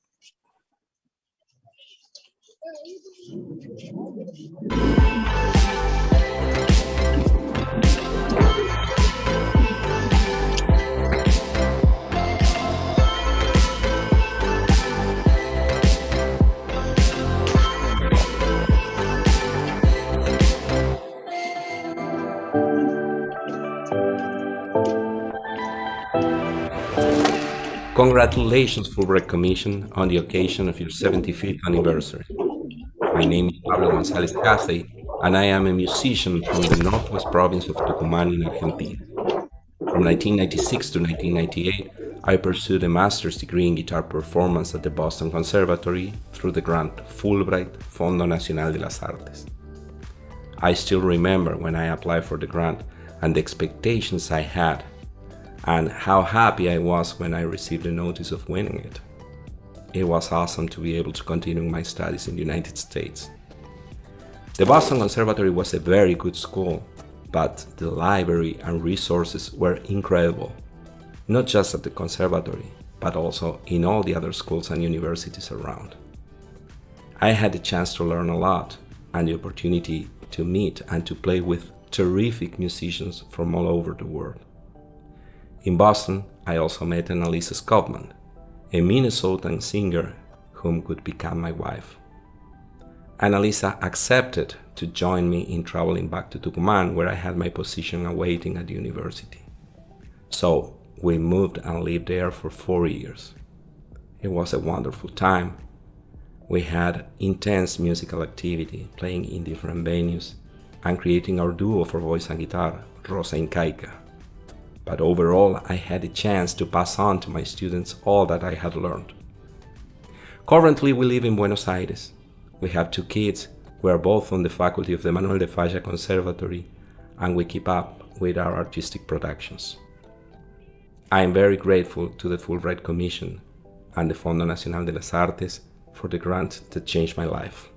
Speaker 18: Congratulations, Fulbright Commission, on the occasion of your 75th anniversary. My name is Pablo González Jacey, and I am a musician from the northwest province of Tucumán in Argentina. From 1996 to 1998, I pursued a master's degree in guitar performance at the Boston Conservatory through the grant Fulbright, Fondo Nacional de las Artes. I still remember when I applied for the grant and the expectations I had, and how happy I was when I received the notice of winning it. It was awesome to be able to continue my studies in the United States. The Boston Conservatory was a very good school, but the library and resources were incredible, not just at the conservatory, but also in all the other schools and universities around. I had the chance to learn a lot and the opportunity to meet and to play with terrific musicians from all over the world. In Boston, I also met Annalisa Kaufman, a Minnesotan singer whom could become my wife. Annalisa accepted to join me in traveling back to Tucumán, where I had my position awaiting at the university. So we moved and lived there for 4 years. It was a wonderful time. We had intense musical activity, playing in different venues and creating our duo for voice and guitar, Rosa Incaica. But overall, I had the chance to pass on to my students all that I had learned. Currently, we live in Buenos Aires. We have 2 kids. We are both on the faculty of the Manuel de Falla Conservatory, and we keep up with our artistic productions. I am very grateful to the Fulbright Commission and the Fondo Nacional de las Artes for the grant that changed my life.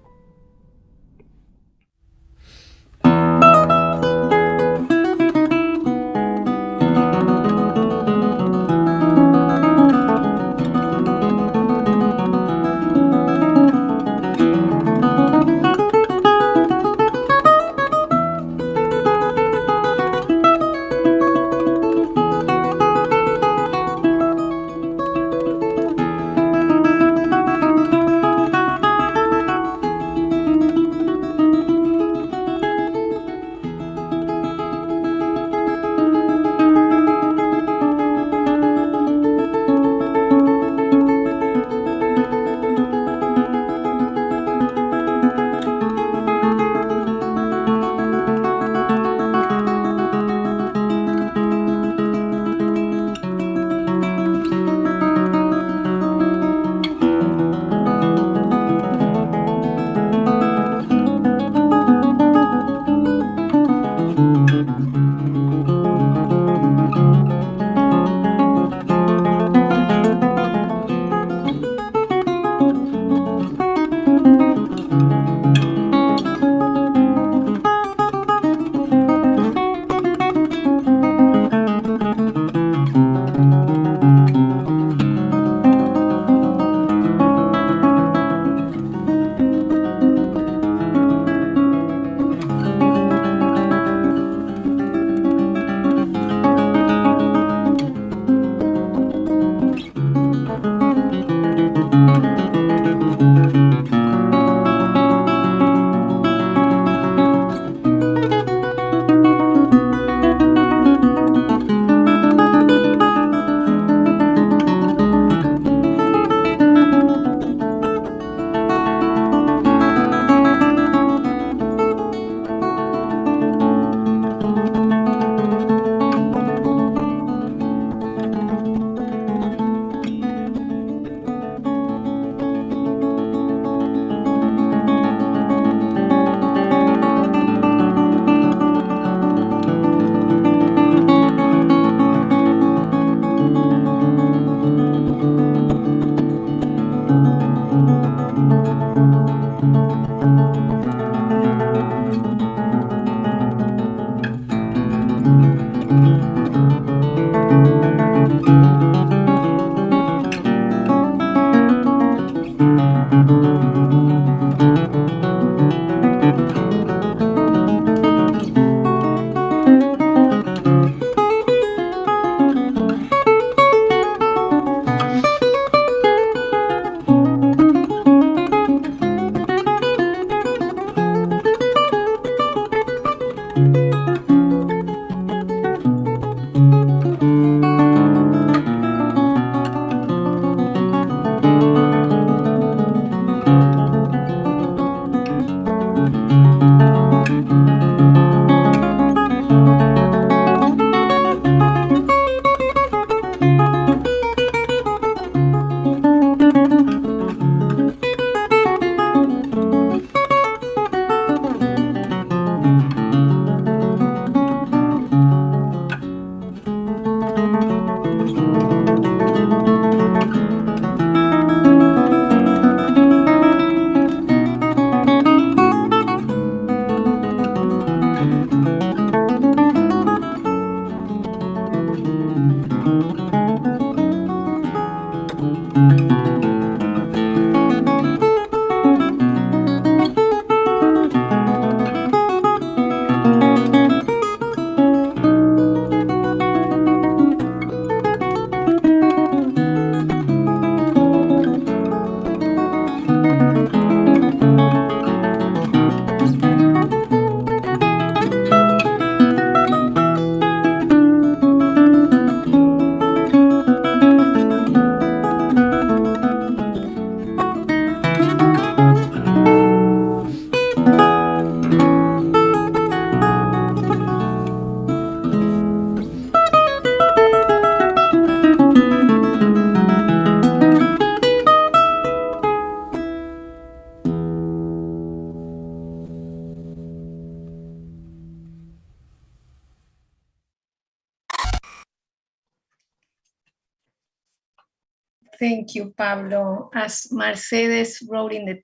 Speaker 1: Thank you, Pablo. As Mercedes wrote in the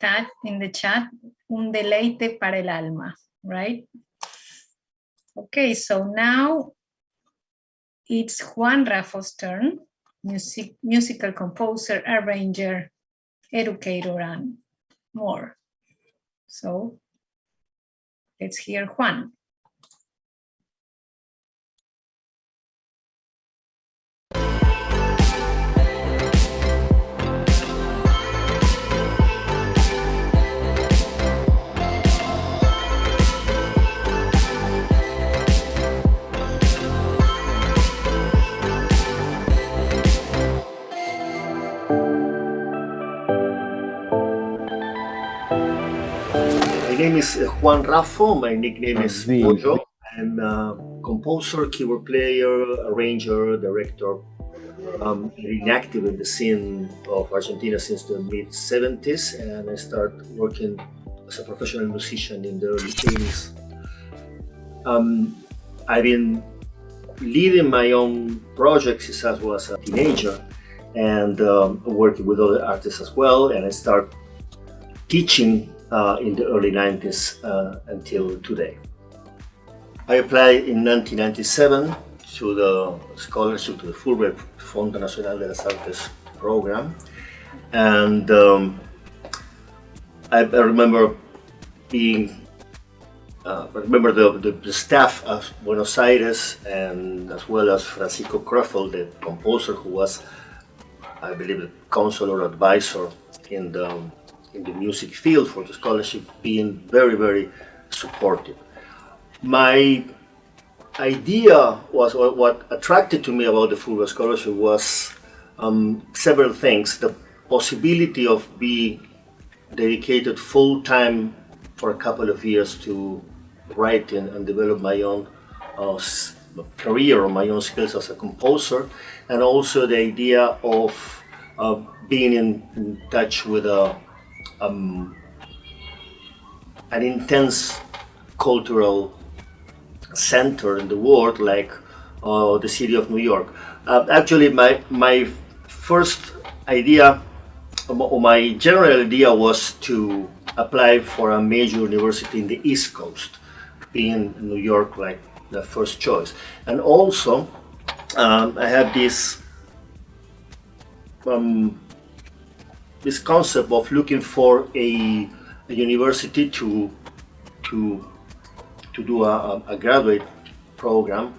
Speaker 1: chat, un deleite para el alma, right? Okay, so now it's Juan Rafo's turn, musical composer, arranger, educator, and more. So let's hear Juan.
Speaker 19: My name is Juan Raffo. My nickname is Pollo. I'm a composer, keyboard player, arranger, director. I'm been active in the scene of Argentina since the mid-70s, and I started working as a professional musician in the early 80s. I've been leading my own projects since I was a teenager, and working with other artists as well, and I started teaching in the early 90s until today. I applied in 1997 to the scholarship to the Fulbright Fondo Nacional de las Artes program, and I remember being the staff of Buenos Aires, and as well as Francisco Kreffel, the composer, who was, I believe, the consular advisor in the music field for the scholarship, being very, very supportive. My idea was, what attracted to me about the Fulbright Scholarship was several things. The possibility of being dedicated full-time for a couple of years to writing and develop my own career or my own skills as a composer, and also the idea of being in touch with an intense cultural center in the world, like the city of New York. Actually, my first idea, or my general idea, was to apply for a major university in the East Coast, being New York like the first choice. And also, I have this this concept of looking for a university to do a graduate program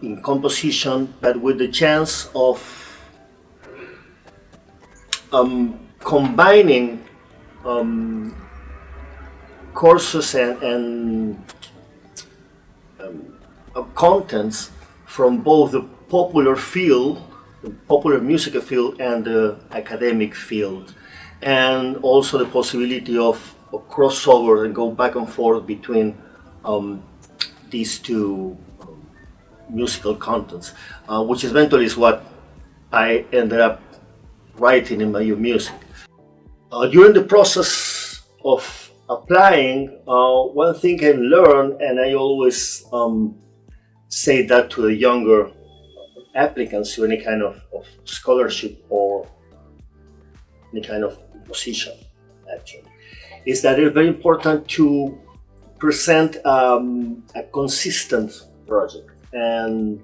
Speaker 19: in composition, but with the chance of combining courses and contents from both the popular field, the popular musical field, and the academic field, and also the possibility of crossover and go back and forth between these two musical contents, which eventually is what I ended up writing in my own music. During the process of applying, one thing I learned, and I always say that to the younger applicants to any kind of scholarship or any kind of position, actually, is that it's very important to present a consistent project, and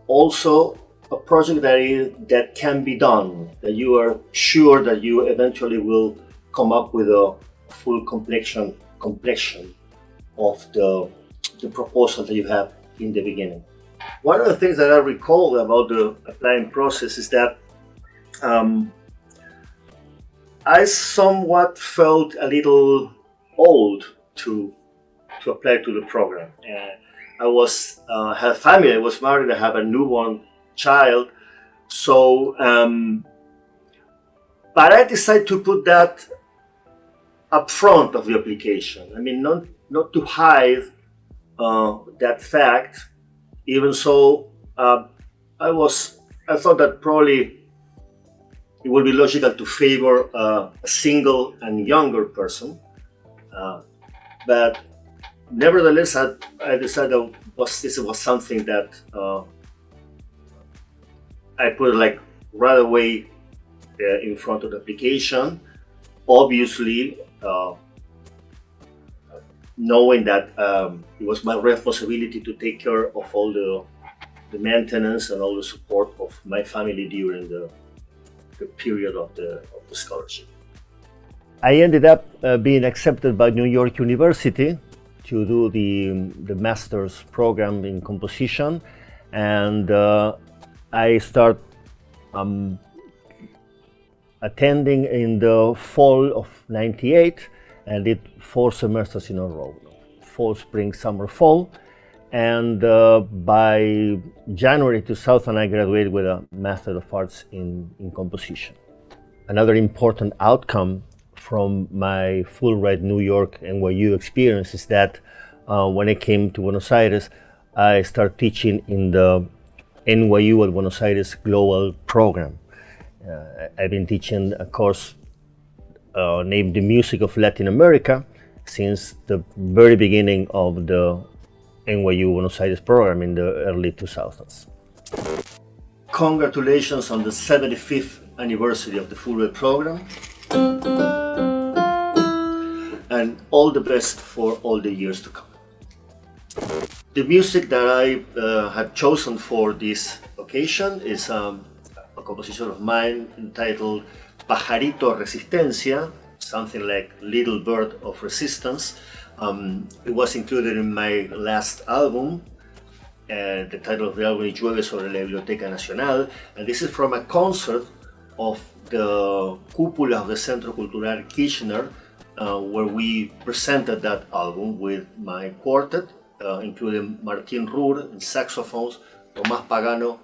Speaker 19: also a project that can be done, that you are sure that you eventually will come up with a full complexion of the proposal that you have in the beginning. One of the things that I recall about the applying process is that I somewhat felt a little old to apply to the program. I had a family, I was married, I have a newborn child, so but I decided to put that up front of the application. I mean, not to hide that fact. Even so, I thought that probably it would be logical to favor a single and younger person, but nevertheless, I decided this was something that I put like right away in front of the application. Obviously, knowing that it was my responsibility to take care of all the maintenance and all the support of my family during the period of the scholarship. I ended up being accepted by New York University to do the master's program in composition, and I start attending in the fall of '98 and did 4 semesters in a row, fall, spring, summer, fall. And by January 2000, I graduated with a Master of Arts in Composition. Another important outcome from my Fulbright New York NYU experience is that when I came to Buenos Aires, I started teaching in the NYU at Buenos Aires Global Program. I've been teaching a course named The Music of Latin America since the very beginning of the NYU Buenos Aires program in the early 2000s. Congratulations on the 75th anniversary of the Fulbright program. And all the best for all the years to come. The music that I had chosen for this occasion is a composition of mine entitled Pajarito Resistencia, something like Little Bird of Resistance. It was included in my last album. The title of the album is Llueve sobre la Biblioteca Nacional, and this is from a concert of the Cúpula of the Centro Cultural Kirchner, where we presented that album with my quartet, including Martín Ruhr on saxophones, Tomás Pagano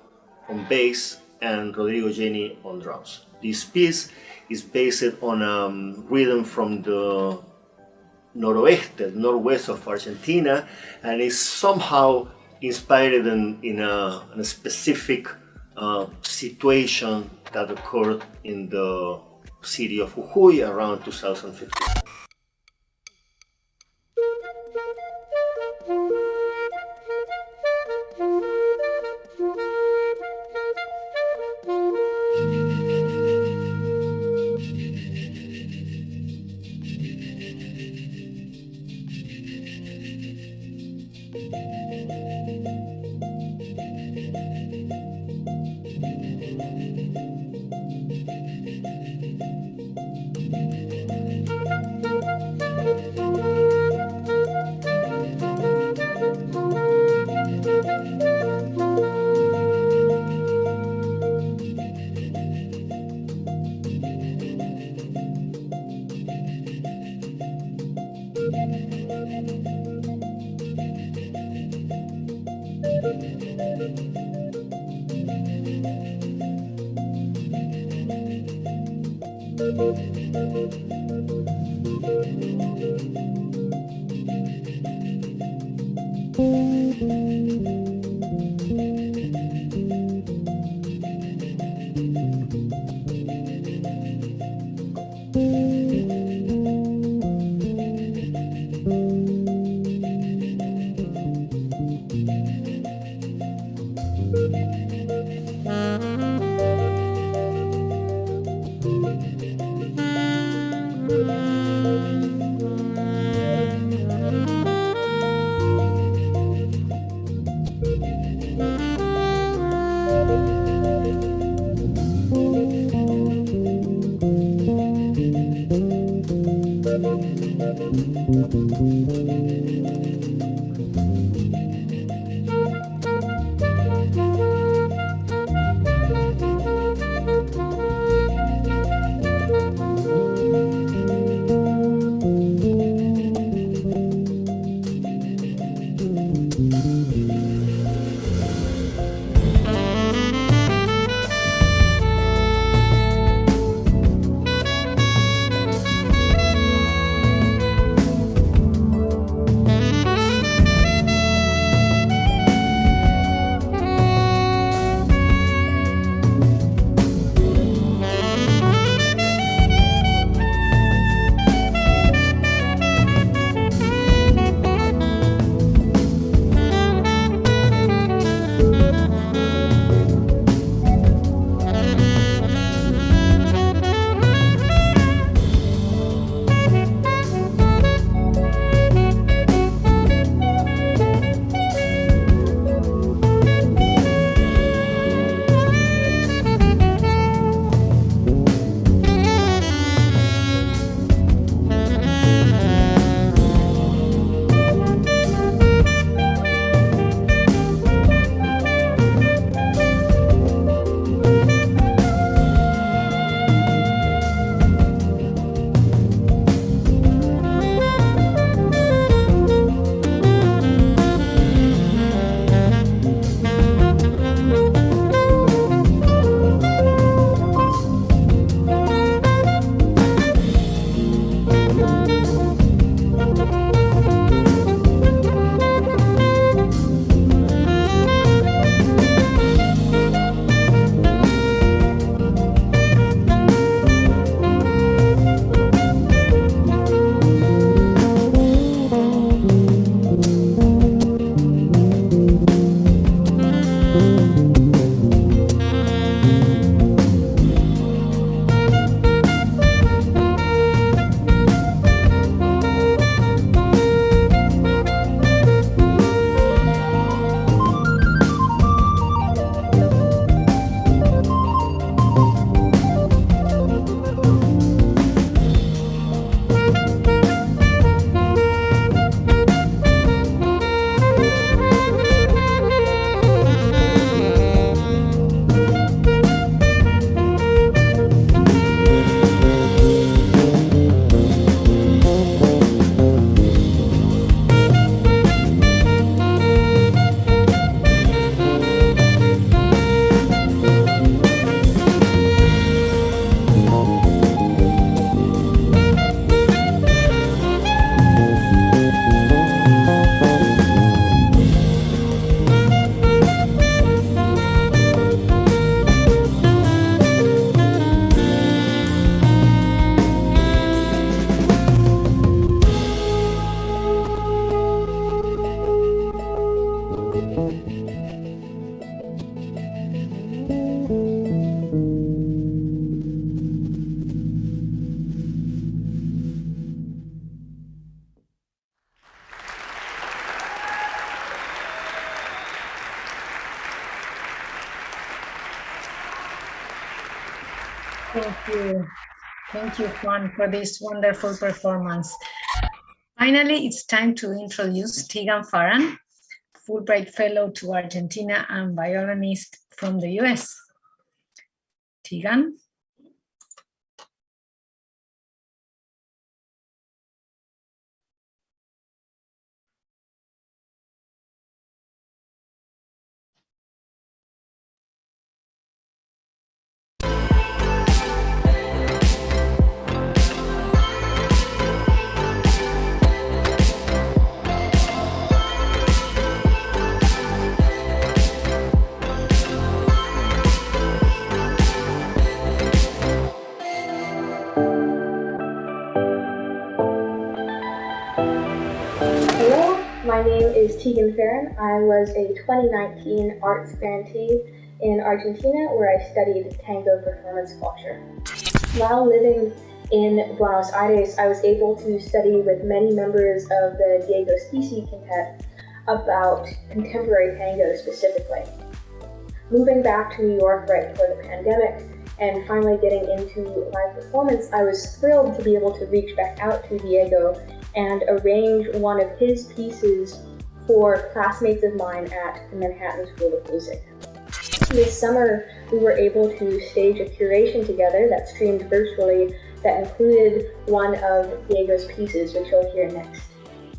Speaker 19: on bass, and Rodrigo Jenny on drums. This piece is based on a rhythm from the northwest of Argentina, and is somehow inspired in a specific situation that occurred in the city of Jujuy around 2015.
Speaker 1: Thank you. Thank you, Juan, for this wonderful performance. Finally, it's time to introduce Tegan Farran, Fulbright Fellow to Argentina and violinist from the US. Tegan?
Speaker 20: My name is Tegan Farran. I was a 2019 arts grantee in Argentina where I studied tango performance culture. While living in Buenos Aires, I was able to study with many members of the Diego Spisi Quintet about contemporary tango specifically. Moving back to New York right before the pandemic and finally getting into live performance, I was thrilled to be able to reach back out to Diego and arrange one of his pieces for classmates of mine at the Manhattan School of Music. This summer, we were able to stage a curation together that streamed virtually that included one of Diego's pieces, which you'll hear next.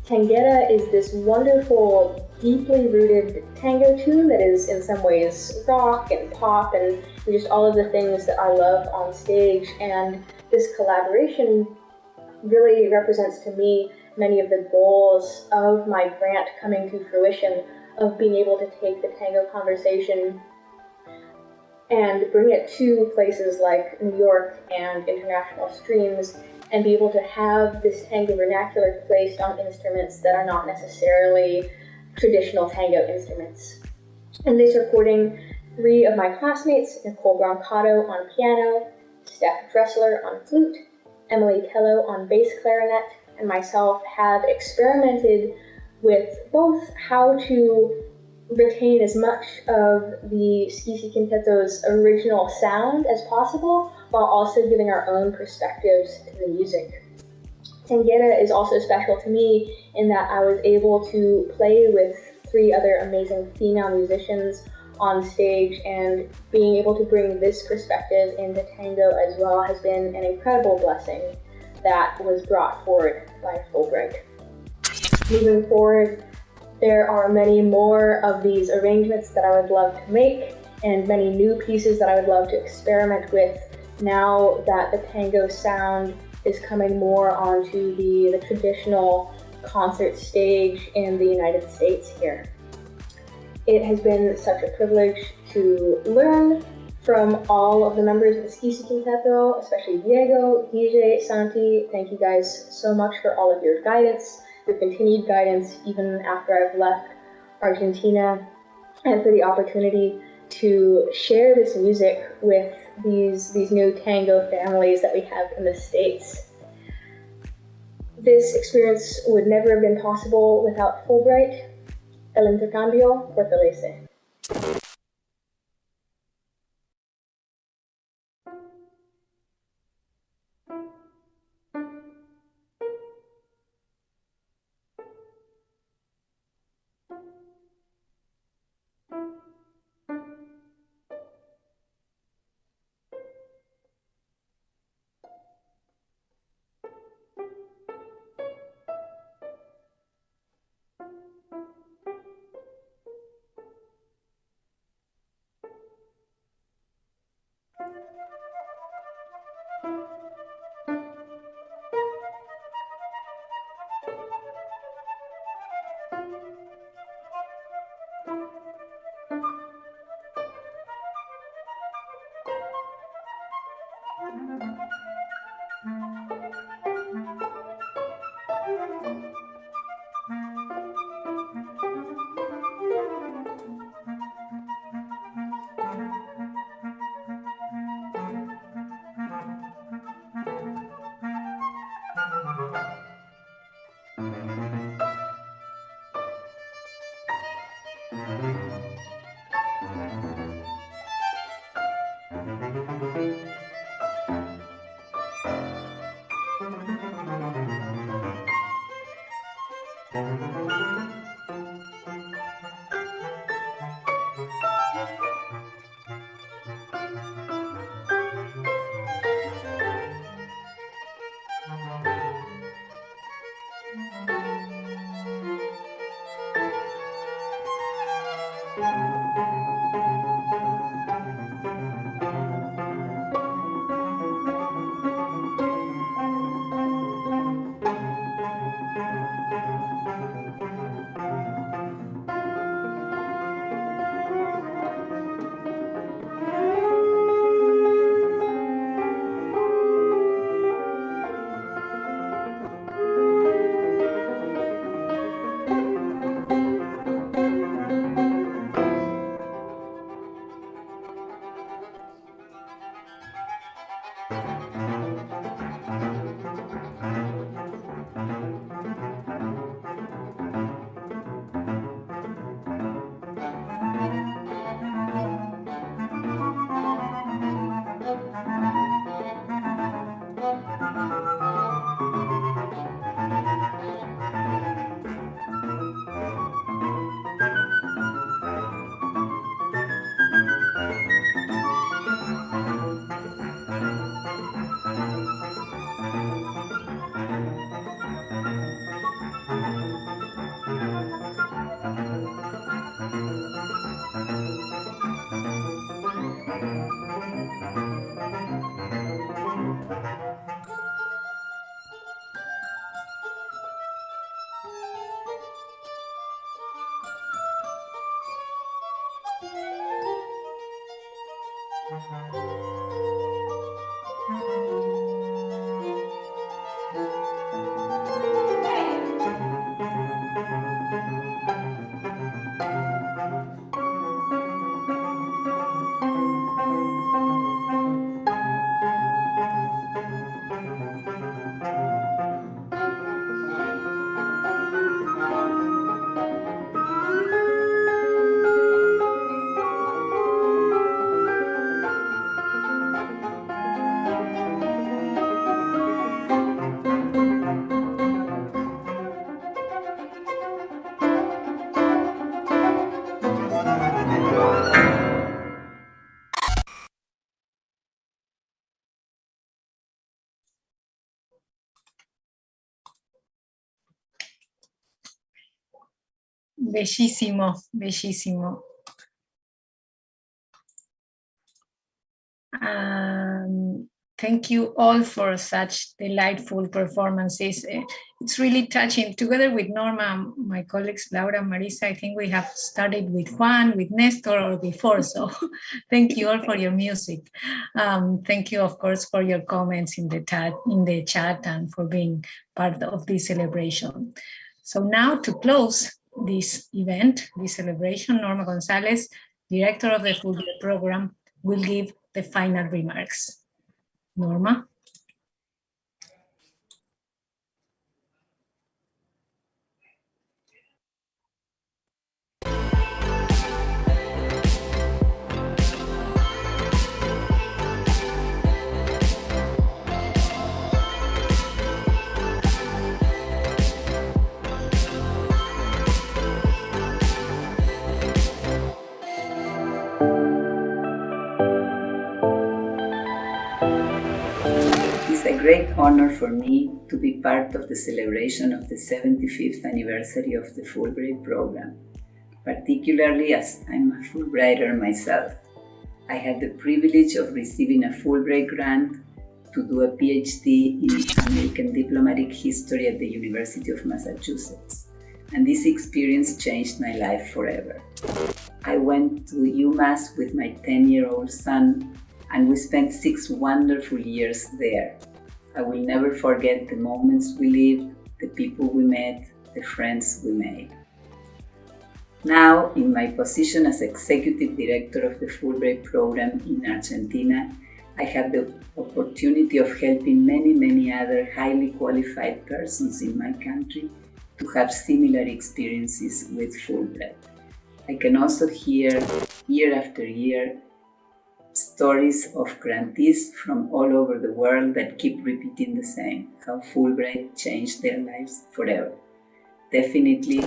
Speaker 20: Tanguera is this wonderful, deeply rooted tango tune that is in some ways rock and pop and just all of the things that I love on stage. And this collaboration really represents to me many of the goals of my grant coming to fruition, of being able to take the tango conversation and bring it to places like New York and international streams and be able to have this tango vernacular placed on instruments that are not necessarily traditional tango instruments. In this recording, 3 of my classmates, Nicole Brancato on piano, Steph Dressler on flute, Emily Tello on bass clarinet, and myself have experimented with both how to retain as much of the Spisi Quintetto's original sound as possible, while also giving our own perspectives to the music. Tanguera is also special to me in that I was able to play with 3 other amazing female musicians on stage, and being able to bring this perspective into tango as well has been an incredible blessing that was brought forward by Fulbright. Moving forward, there are many more of these arrangements that I would love to make and many new pieces that I would love to experiment with now that the tango sound is coming more onto the traditional concert stage in the United States here. It has been such a privilege to learn from all of the members of the Spisi Quintetto, especially Diego, DJ, Santi. Thank you guys so much for all of your guidance, your continued guidance even after I've left Argentina, and for the opportunity to share this music with these new tango families that we have in the States. This experience would never have been possible without Fulbright. El intercambio fortalece.
Speaker 1: Bellísimo, bellísimo. Thank you all for such delightful performances. It's really touching. Together with Norma, my colleagues Laura and Marisa, I think we have started with Juan, with Nestor, or before. So thank you all for your music. Thank you, of course, for your comments in the chat and for being part of this celebration. So now to close this event, this celebration, Norma Gonzalez, director of the Fulbright program, will give the final remarks. Norma?
Speaker 2: It's a great honor for me to be part of the celebration of the 75th anniversary of the Fulbright program, particularly as I'm a Fulbrighter myself. I had the privilege of receiving a Fulbright grant to do a PhD in American diplomatic history at the University of Massachusetts, and this experience changed my life forever. I went to UMass with my 10-year-old son, and we spent 6 wonderful years there. I will never forget the moments we lived, the people we met, the friends we made. Now, in my position as Executive Director of the Fulbright program in Argentina, I have the opportunity of helping many other highly qualified persons in my country to have similar experiences with Fulbright. I can also hear year after year stories of grantees from all over the world that keep repeating the same, how Fulbright changed their lives forever. Definitely,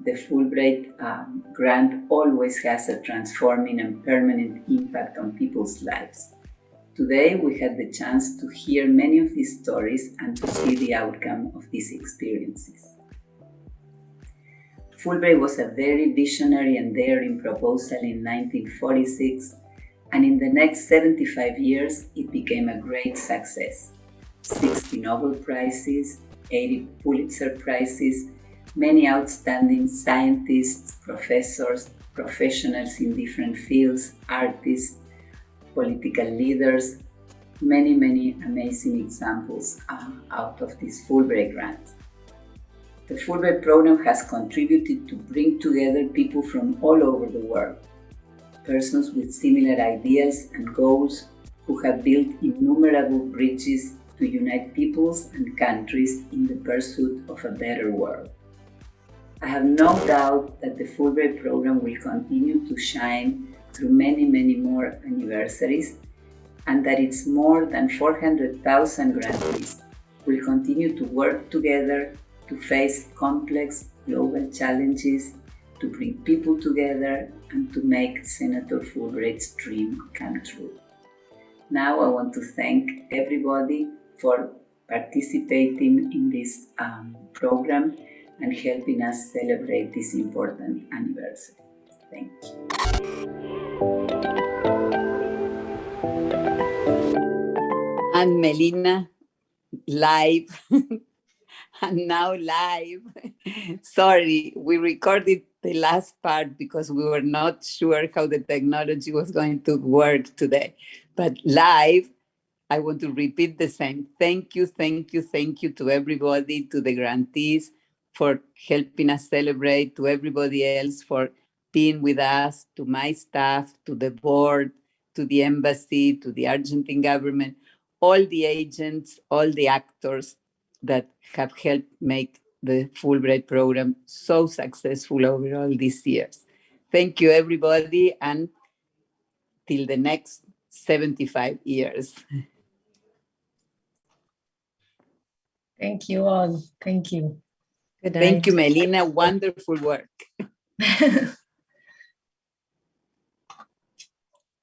Speaker 2: the Fulbright grant always has a transforming and permanent impact on people's lives. Today, we had the chance to hear many of these stories and to see the outcome of these experiences. Fulbright was a very visionary and daring proposal in 1946, and in the next 75 years, it became a great success. 60 Nobel Prizes, 80 Pulitzer Prizes, many outstanding scientists, professors, professionals in different fields, artists, political leaders, many amazing examples out of this Fulbright grant. The Fulbright program has contributed to bring together people from all over the world, persons with similar ideals and goals who have built innumerable bridges to unite peoples and countries in the pursuit of a better world. I have no doubt that the Fulbright program will continue to shine through many more anniversaries, and that its more than 400,000 grantees will continue to work together to face complex global challenges, to bring people together, and to make Senator Fulbright's dream come true. Now I want to thank everybody for participating in this program and helping us celebrate this important anniversary. Thank you. And Melina, live, and now live. Sorry, we recorded the last part because we were not sure how the technology was going to work today. But live, I want to repeat the same. Thank you to everybody, to the grantees for helping us celebrate, to everybody else for being with us, to my staff, to the board, to the embassy, to the Argentine government, all the agents, all the actors that have helped make the Fulbright program so successful over all these years. Thank you, everybody, and till the next 75 years.
Speaker 1: Thank you all. Thank you. Good night.
Speaker 2: Thank you, Melina. Wonderful work.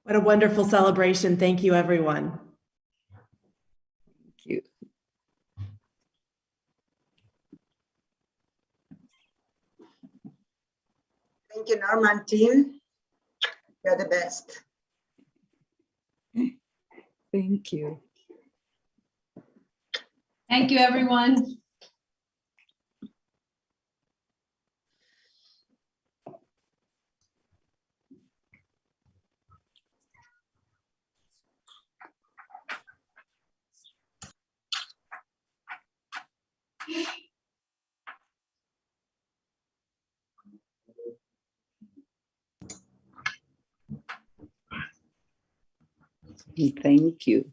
Speaker 7: What a wonderful celebration. Thank you, everyone.
Speaker 2: Thank you.
Speaker 21: Thank you, Norma and team. You're the best.
Speaker 2: Thank you.
Speaker 8: Thank you, everyone.
Speaker 2: Thank you.